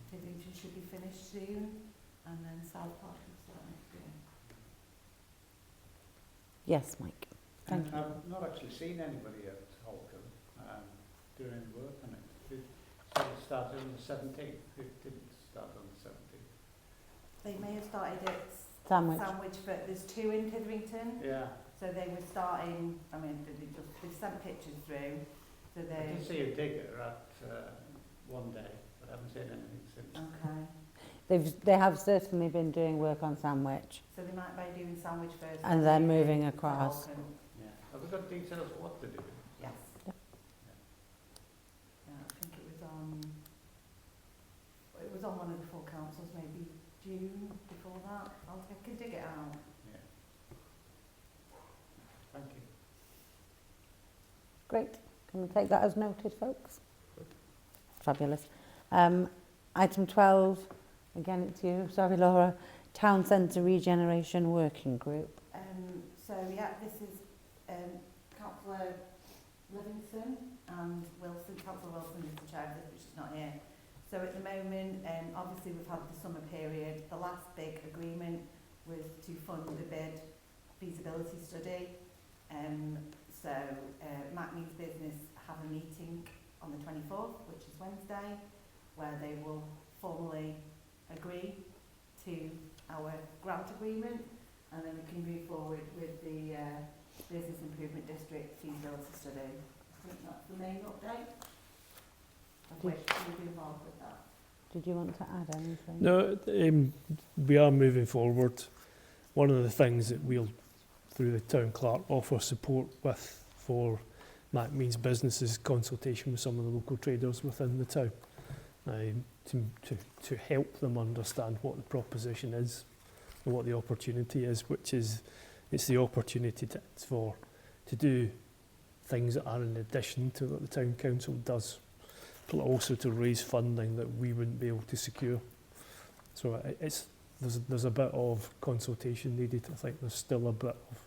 Titherington should be finished soon and then South Park should start next year. Yes, Mike. Thank you. I've not actually seen anybody at Holcombe doing any work on it. It said it started on the 17th. It didn't start on the 17th. They may have started at Sandwich. but there's two in Titherington. Yeah. So they were starting, they sent pictures through. So I they, did see a digger at one day, but I haven't seen anything since. okay. They have certainly been doing work on Sandwich So they might be doing Sandwich first. and then moving across. Yeah. Have we got details of what to do? Yes. Yeah, I think it was on one of the four councils, maybe June before that. I can dig it out. Yeah. Thank you. Great. Can we take that as noted, folks? Fabulous. Item 12, again it's you, sorry Laura, Town Centre Regeneration Working Group. So yeah, this is Councillor Livingston and Wilson. Councillor Wilson is the chair of this, but she's not here. So at the moment, obviously we've had the summer period. The last big agreement was to fund the bid feasibility study. So Matt Means Business have a meeting on the 24th, which is Wednesday, where they will formally agree to our grant agreement, and then we can move forward with the Business Improvement District feasibility study. I think that's the main update. Of which we'll be involved with that. Did you want to add anything? No, we are moving forward. One of the things that we'll, through the town clerk, offer support with for Mac Means Business is consultation with some of the local traders within the town to help them understand what the proposition is and what the opportunity is, which is it's the opportunity to do things that are in addition to what the town council does, but also to raise funding that we wouldn't be able to secure. So there's a bit of consultation needed. I think there's still a bit of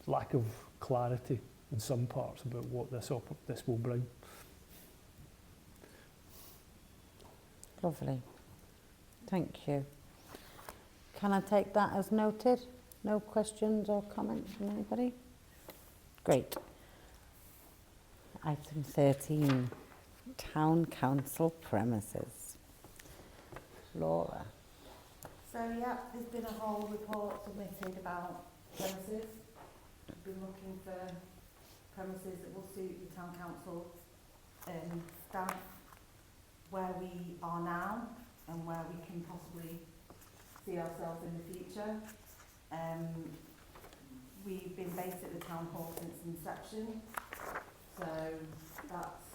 lack of clarity in some parts about what this will bring. Lovely. Thank you. Can I take that as noted? No questions or comments from anybody? Great. item 13, Town Council premises. Laura. So yeah, there's been a whole report submitted about premises. We've been looking for premises that will suit the town council staff, where we are now and where we can possibly see ourselves in the future. We've been based at the town hall since inception, so that's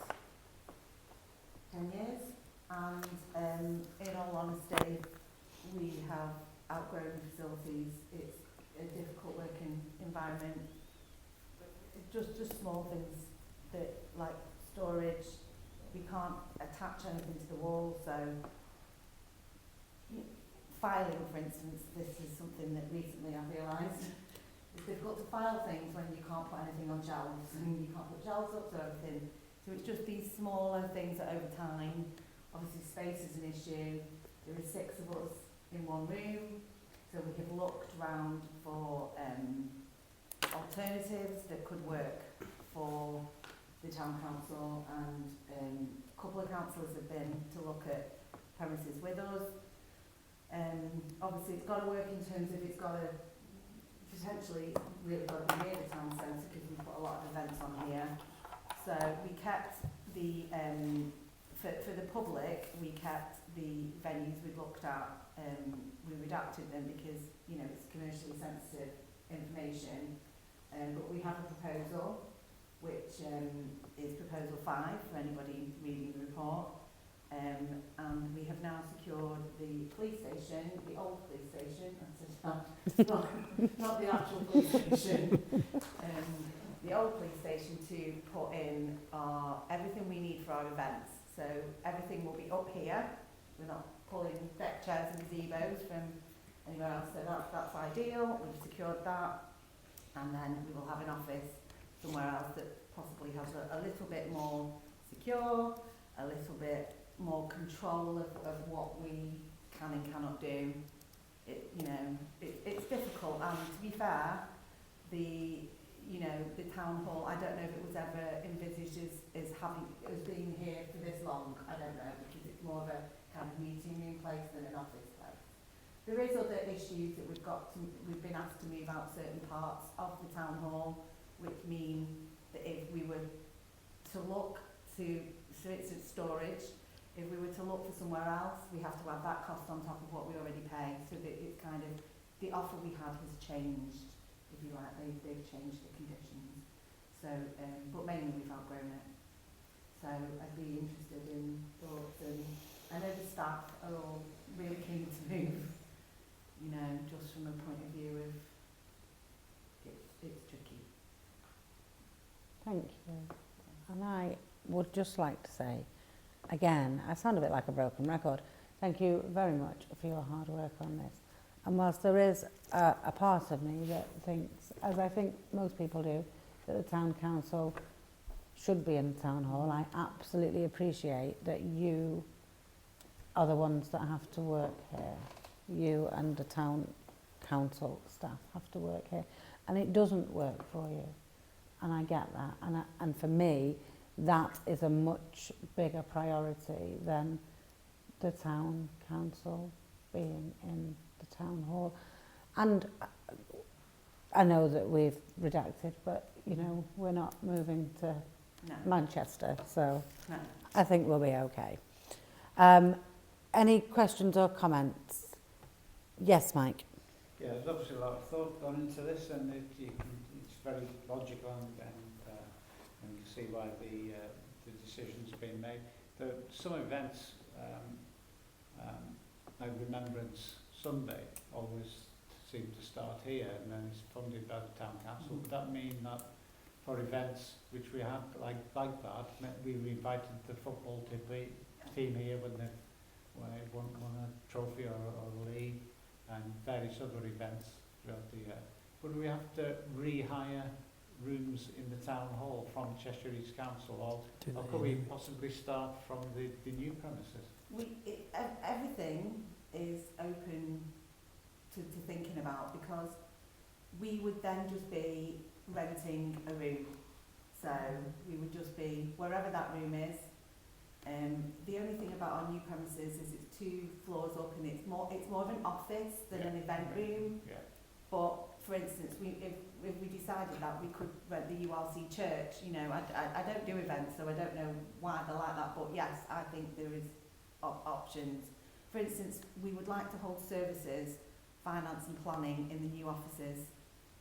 10 years, and in all honesty, we have outgrown the facilities. It's a difficult working environment. Just small things that, like storage, we can't attach anything to the wall, so filing, for instance, this is something that recently I've realised. It's difficult to file things when you can't put anything on shelves, and you can't put shelves up to everything. So it's just these smaller things that over time, obviously space is an issue. There is 6 of us in one room, so we have looked round for alternatives that could work for the town council, and a couple of councillors have been to look at premises with us. Obviously it's got to work in terms of it's got to potentially really got to be near the town centre, because we put a lot of events on here. So we kept the for the public, we kept the venues we looked at. We redacted them because, you know, it's commercially sensitive information. But we have a proposal, which is proposal 5 for anybody reading the report. And we have now secured the police station, the old police station, not the actual police station, the old police station, to put in everything we need for our events. So everything will be up here. We're not pulling deck chairs and gazebos from anywhere else, so that's ideal. We've secured that, and then we will have an office somewhere else that possibly has a little bit more secure, a little bit more control of what we can and cannot do. It's difficult, and to be fair, the town hall, I don't know if it was ever envisaged as being here for this long. I don't know, because it's more of a kind of meeting room place than an office place. There is other issues that we've been asked to move out certain parts of the town hall, which mean that if we were to look to, so it's storage, if we were to look for somewhere else, we have to add that cost on top of what we already pay, so that it's kind of, the offer we had has changed, if you like, they've changed the conditions. So, but mainly we've outgrown it. So I'd be interested in thoughts, and I know the staff are all really keen to move, you know, just from a point of view of it's tricky. Thank you. And I would just like to say, again, I sound a bit like a broken record, thank you very much for your hard work on this. And whilst there is a part of me that thinks, as I think most people do, that the town council should be in the town hall, I absolutely appreciate that you are the ones that have to work here. You and the town council staff have to work here. And it doesn't work for you. And I get that. And for me, that is a much bigger priority than the town council being in the town hall. And I know that we've redacted, but, you know, we're not moving to Manchester, so I think we'll be okay. Any questions or comments? Yes, Mike. Yeah, there's obviously a lot of thought gone into this, and it's very logical, and you can see why the decision's been made. There are some events, like Remembrance Sunday, always seem to start here, and then it's funded by the town council. Would that mean that for events which we have, like that, we invited the football team here when they won a trophy or a league, and various other events throughout the year? Would we have to rehire rooms in the town hall from Cheshire East Council, or could we possibly start from the new premises? Everything is open to thinking about, because we would then just be renting a room. So we would just be wherever that room is. The only thing about our new premises is it's 2 floors up and it's more of an office than an event room. Yeah. But for instance, if we decided that we could rent the URC church, you know, I don't do events, so I don't know why they're like that. But yes, I think there is options. For instance, we would like to hold services, finance and planning in the new offices,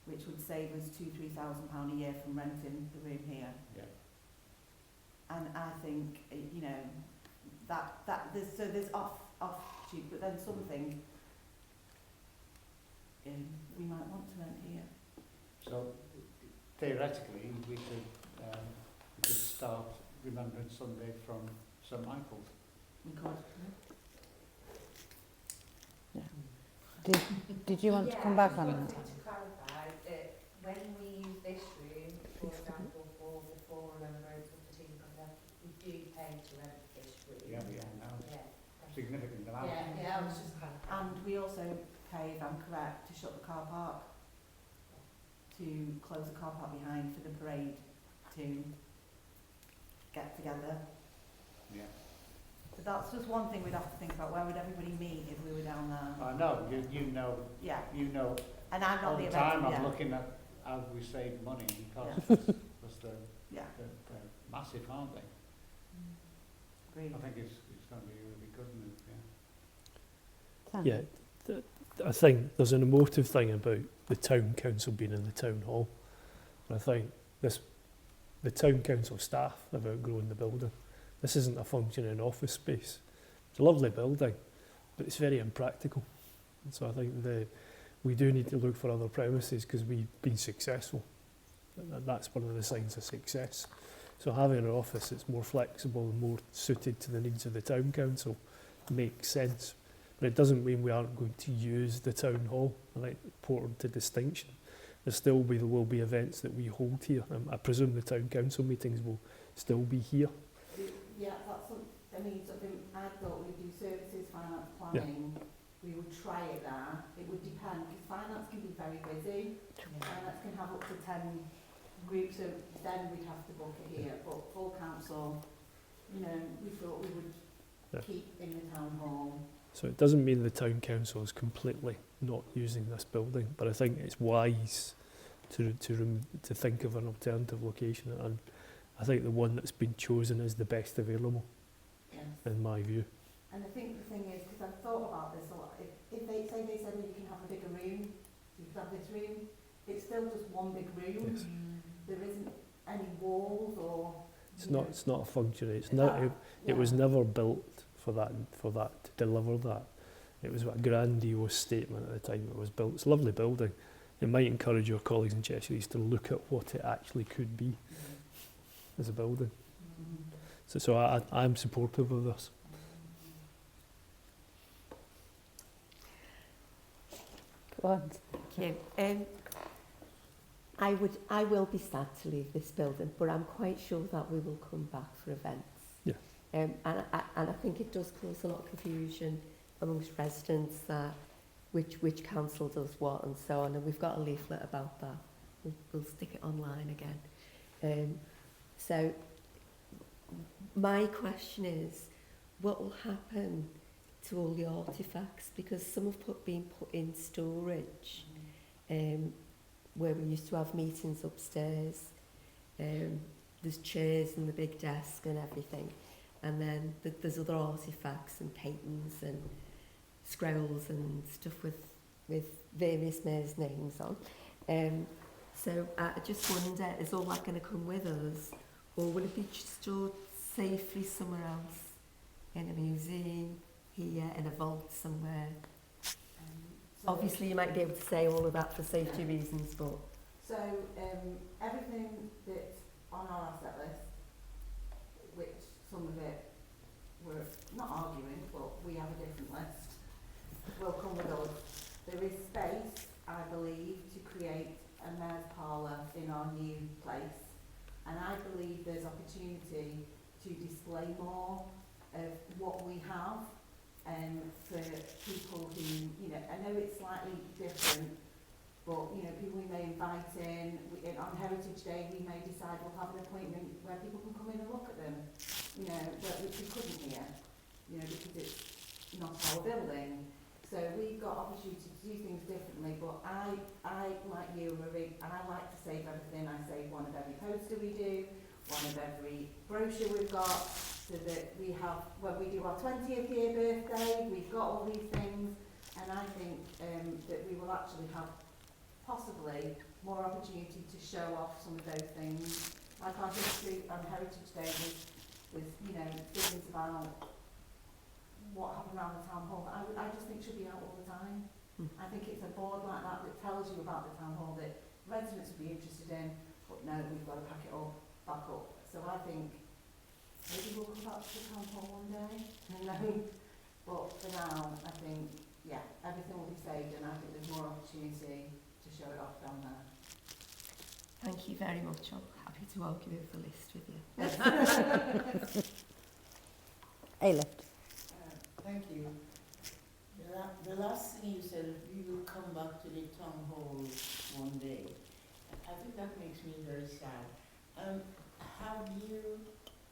which would save us £2,000–3,000 a year from renting the room here. Yeah. And I think, you know, that there's off tube, but then something we might want to rent here. So theoretically, we could start Remembrance Sunday from St Michael's. We could. Did you want to come back on I that? just wanted to clarify that when we use this room, for example, for Remembrance of the Team Conduct, we do pay to rent this room. Yeah, we are now. Yeah. Significant amount. Yeah, I was just clarifying. And we also pay, if I'm correct, to shut the car park, to close the car park behind for the parade to get together. Yeah. So that's just one thing we'd have to think about. Where would everybody meet if we were down there? I know, you know, Yeah. you know, And I'm not all the the event. time I'm Yeah. looking at how we save money because they're Yeah. massive, aren't they? Agreed. I think it's going to be a really good move, yeah. Sam? Yeah, I think there's an emotive thing about the town council being in the town hall. And I think the town council staff have outgrown the building. This isn't a functioning office space. It's a lovely building, but it's very impractical. And so I think we do need to look for other premises because we've been successful. And that's one of the signs of success. So having an office that's more flexible and more suited to the needs of the town council makes sense. But it doesn't mean we aren't going to use the town hall. I think it's important to distinction. There will be events that we hold here. I presume the town council meetings will still be here. Yeah, that's something I thought we'd do services, finance, planning. We would try it there. It would depend because finance can be very busy. Finance can have up to 10 groups, so then we'd have to book it here. But full council, you know, we thought we would keep in the town hall. So it doesn't mean the town council is completely not using this building, but I think it's wise to think of an alternative location, and I think the one that's been chosen is the best available, Yes. in my view. And I think the thing is, because I've thought about this a lot, if they said, well, you can have a bigger room, you can have this room, it's still just one big room. Yes. There isn't any walls or... It's not a functioning. It was never built for that to deliver that. It was a grandiose statement at the time it was built. It's a lovely building. It might encourage your colleagues in Cheshire East to look at what it actually could be as a building. So I'm supportive of this. Go on. Thank you. I will be sad to leave this building, but I'm quite sure that we will come back for events. Yeah. And I think it does cause a lot of confusion amongst residents that which council does what and so on. And we've got a leaflet about that. We'll stick it online again. So my question is, what will happen to all the artefacts? Because some have been put in storage, where we used to have meetings upstairs. There's chairs and the big desk and everything. And then there's other artefacts and paintings and scrolls and stuff with various mayors' names on. So I just wonder, is all that going to come with us, or will it be stored safely somewhere else, in a museum, here, in a vault somewhere? Obviously, you might be able to say all of that for safety reasons, but... So, everything that's on our asset list, which some of it we're not arguing, but we have a different list, will come with us. There is space, I believe, to create a mayor's parlour in our new place. And I believe there's opportunity to display more of what we have for people who, you know, I know it's slightly different But, you know, people we may invite in, on Heritage Day, we may decide we'll have an appointment where people can come in and look at them, you know, which we couldn't here, you know, because it's not our building. So we've got opportunity to do things differently, but I like you, Marie, I like to save everything. I save one of every poster we do, one of every brochure we've got, so that we have, when we do our 20th year birthday, we've got all these things, and I think that we will actually have possibly more opportunity to show off some of those things. Like our history and Heritage Day was you know, things about what happened around the town hall. I just think should be out all the time. I think it's a board like that that tells you about the town hall that residents would be interested in, but no, we've got to pack it all back up. So I think maybe we'll come back to the town hall one day, but for now, I think, yeah, everything will be saved, and I think there's more opportunity to show it off down there. Thank you very much. I'm happy to walk you over the list with you. Ailey. Thank you. The last thing you said, we will come back to the town hall one day. I think that makes me very sad. Have you,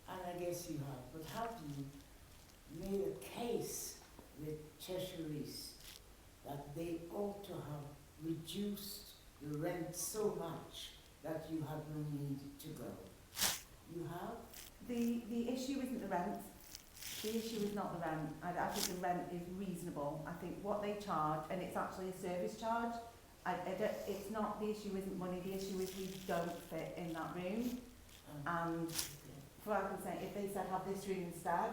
and I guess you have, but have you made a case with Cheshire East that they ought to have reduced the rent so much that you have no need to go? You have? The issue isn't the rent. The issue is not the rent. I think the rent is reasonable. I think what they charge, and it's actually a service charge, it's not, the issue isn't money, the issue is we don't fit in that room. And for argument's sake, if they said have this room instead,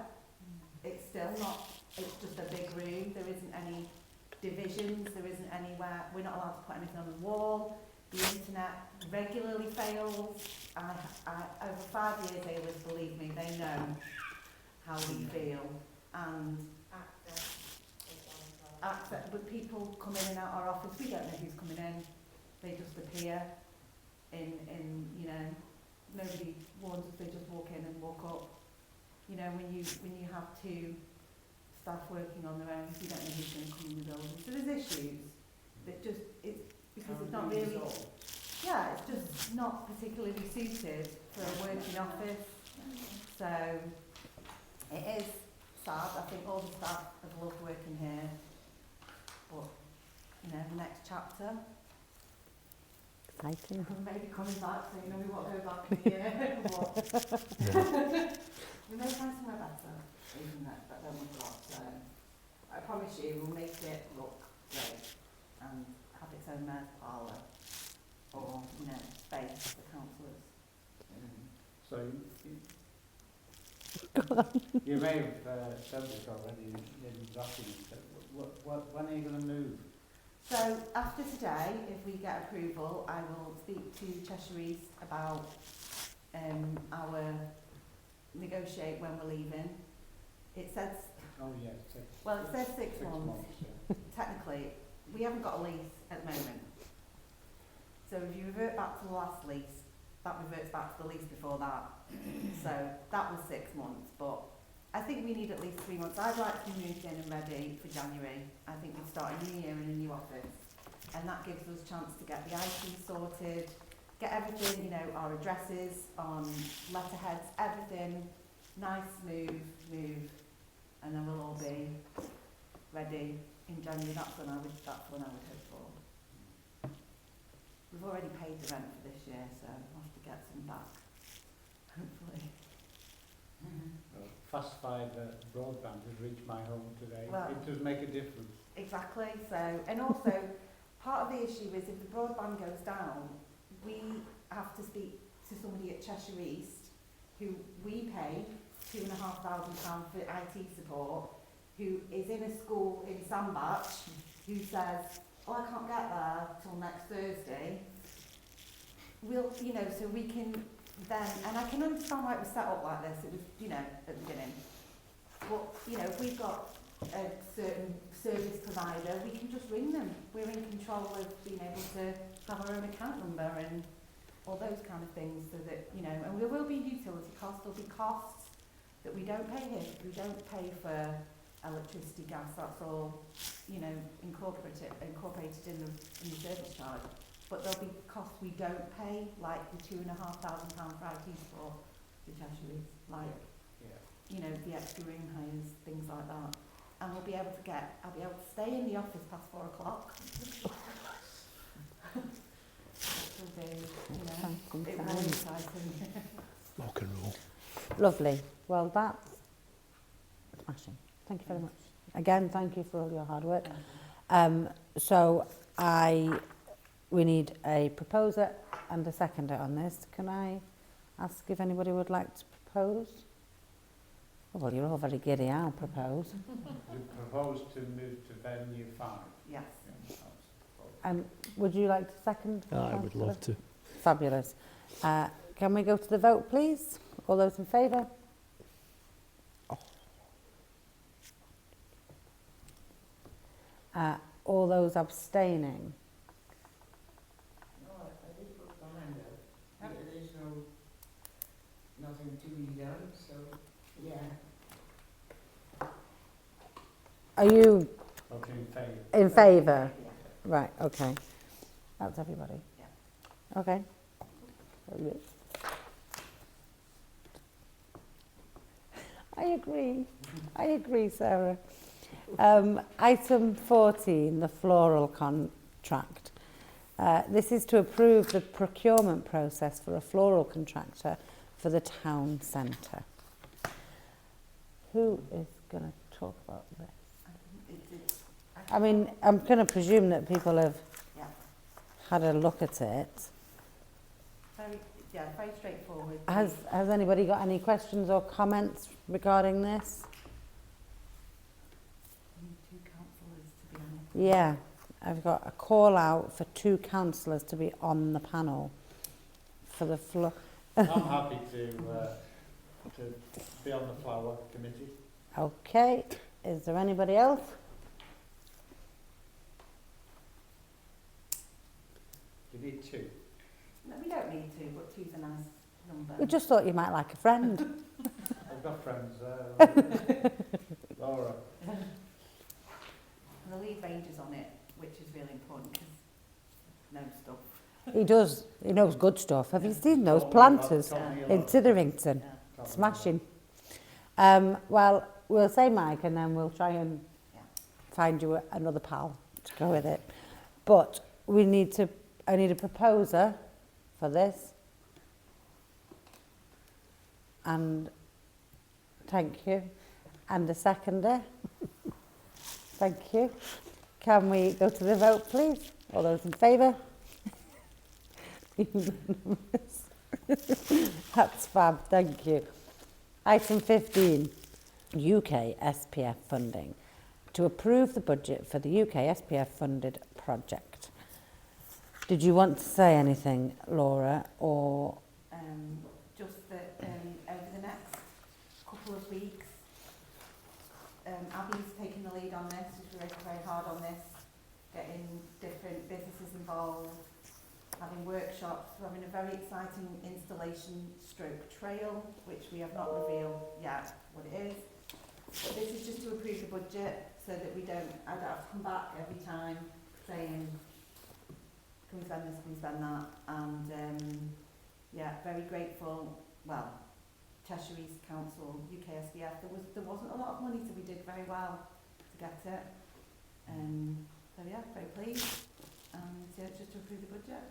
it's still not, it's just a big room, there isn't any divisions, there isn't anywhere, we're not allowed to put anything on the wall, the internet regularly fails. Over 5 years, Ailey, believe me, they know how we feel, and access, but people come in and out our office, we don't know who's coming in, they just appear in you know, nobody warns us, they just walk in and walk up. You know, when you have two staff working on their own, you don't know who's going to come in the building. So there's issues that just, it's because it's not really, yeah, it's just not particularly suited for a working office. So it is sad. I think all the staff have loved working here, but you know, the next chapter. Exciting. Maybe coming back, so you know, we won't go back in a year. We may find somewhere better, even that then we've got. So I promise you, we'll make it look great and have its own mayor's parlour or, you know, space for councillors. So you may have said this already in documents, but when are you going to move? So after today, if we get approval, I will speak to Cheshire East about our negotiate when we're leaving. It says, Oh yes. well, it says 6 months. Yeah. Technically, we haven't got a lease at the moment. So if you revert back to the last lease, that reverts back to the lease before that. So that was 6 months, but I think we need at least 3 months. I'd like to be moved in and ready for January. I think we start a new year in a new office, and that gives us a chance to get the IT sorted, get everything, you know, our addresses on letterheads, everything nice, smooth, and then we'll all be ready in January. That's when I would hope for. We've already paid the rent for this year, so we'll have to get some back, hopefully. Fast fibre broadband has reached my home today. Well, it does make a difference. Exactly. So, and also, part of the issue is if the broadband goes down, we have to speak to somebody at Cheshire East, who we pay £2,500 for IT support, who is in a school in Sandbach, who says, oh, I can't get there till next Thursday. We'll, you know, so we can then, and I can understand why it was set up like this, it was, you know, at the beginning. But, you know, if we've got a certain service provider, we can just ring them. We're in control of being able to have our own account number and all those kind of things, so that, you know, and there will be utility costs, there'll be costs that we don't pay here. We don't pay for electricity, gas, that's all, you know, incorporated in the service charge. But there'll be costs we don't pay, like the £2,500 for IT support, which actually is like, you know, the extra room hires, things like that. And I'll be able to stay in the office past 4 o'clock. Will be, you know, it will be exciting. Rock and roll. Lovely. Well, that's smashing. Thank you very much. Again, thank you for all your hard work. So we need a proposer and a seconder on this. Can I ask if anybody would like to propose? Oh, well, you're all very giddy. I'll propose. You propose to move to venue 5? Yes. And would you like to second? I would love to. Fabulous. Can we go to the vote, please? All those in favour? All those abstaining? No, I did put my hand up. There's nothing to be done, so, yeah. Are you Voting in favour. in favour? Right, okay. That's everybody? Yeah. Okay. Very good. I agree, Sarah. Item 14, the floral contract. This is to approve the procurement process for a floral contractor for the town centre. Who is going to talk about this? I mean, I'm going to presume that people have had a look at it. Very straightforward. Has anybody got any questions or comments regarding this? Two councillors, to be honest. Yeah, I've got a call out for 2 councillors to be on the panel for the floor. I'm happy to be on the flower committee. Okay, is there anybody else? You need 2. No, we don't need to, but 2's a nice number. We just thought you might like a friend. I've got friends there. Laura. And the lead ranger's on it, which is really important because knows stuff. He does, he knows good stuff. Have you seen those planters in Titherington? Smashing. Well, we'll say Mike and then we'll try and find you another pal to go with it. But I need a proposer for this. And thank you. And a seconder. Thank you. Can we go to the vote, please? All those in favour? That's fab, thank you. Item 15, UK SPF funding. To approve the budget for the UK SPF funded project. Did you want to say anything, Laura, or? Just that over the next couple of weeks, Abby's taking the lead on this. She's working very hard on this, getting different businesses involved, having workshops. We're having a very exciting installation stroke trail, which we have not revealed yet what it is. But this is just to approve the budget so that I don't have to come back every time saying, can we spend this, can we spend that? And very grateful. Well, Cheshire East Council, UK SPF, there wasn't a lot of money, so we did very well to get it. Very pleased. And just to approve the budget.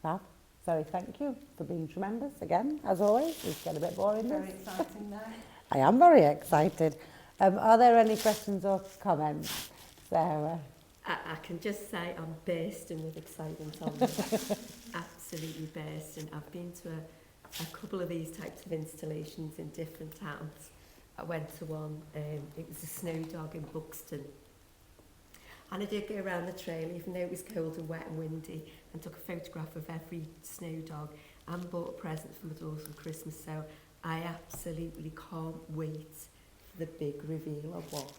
Fab. Very thank you for being tremendous again, as always. It's get a bit boring. Very exciting now. I am very excited. Are there any questions or comments, Sarah? I can just say I'm bursting with excitement on this. Absolutely bursting. I've been to a couple of these types of installations in different towns. I went to one, it was a snow dog in Buxton. And I did go around the trail, even though it was cold and wet and windy, and took a photograph of every snow dog and bought a present for my daughter for Christmas. So I absolutely can't wait for the big reveal of what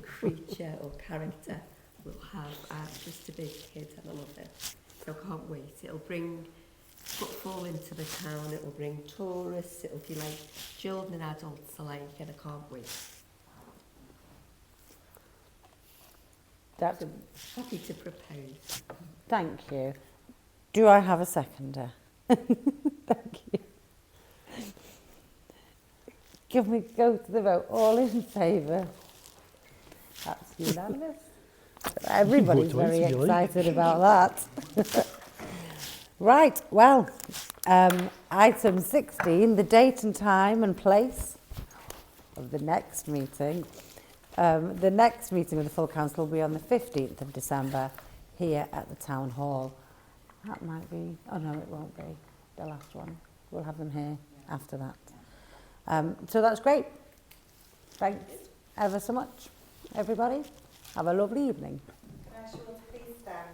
creature or character we'll have. I'm just a big kid and I love it. So I can't wait. It'll bring footfall into the town, it'll bring tourists, it'll be like children and adults alike, and I can't wait. That's, So happy to propose. thank you. Do I have a seconder? Thank you. Can we go to the vote? All in favour? That's unanimous. Everybody's Vote twice very if you like. excited about that. Right, well, item 16, the date and time and place of the next meeting. The next meeting of the full council will be on the 15th of December here at the town hall. That might be, oh no, it won't be the last one. We'll have them here after that. So that's great. Thanks ever so much, everybody. Have a lovely evening. Can I ask you all to please stand?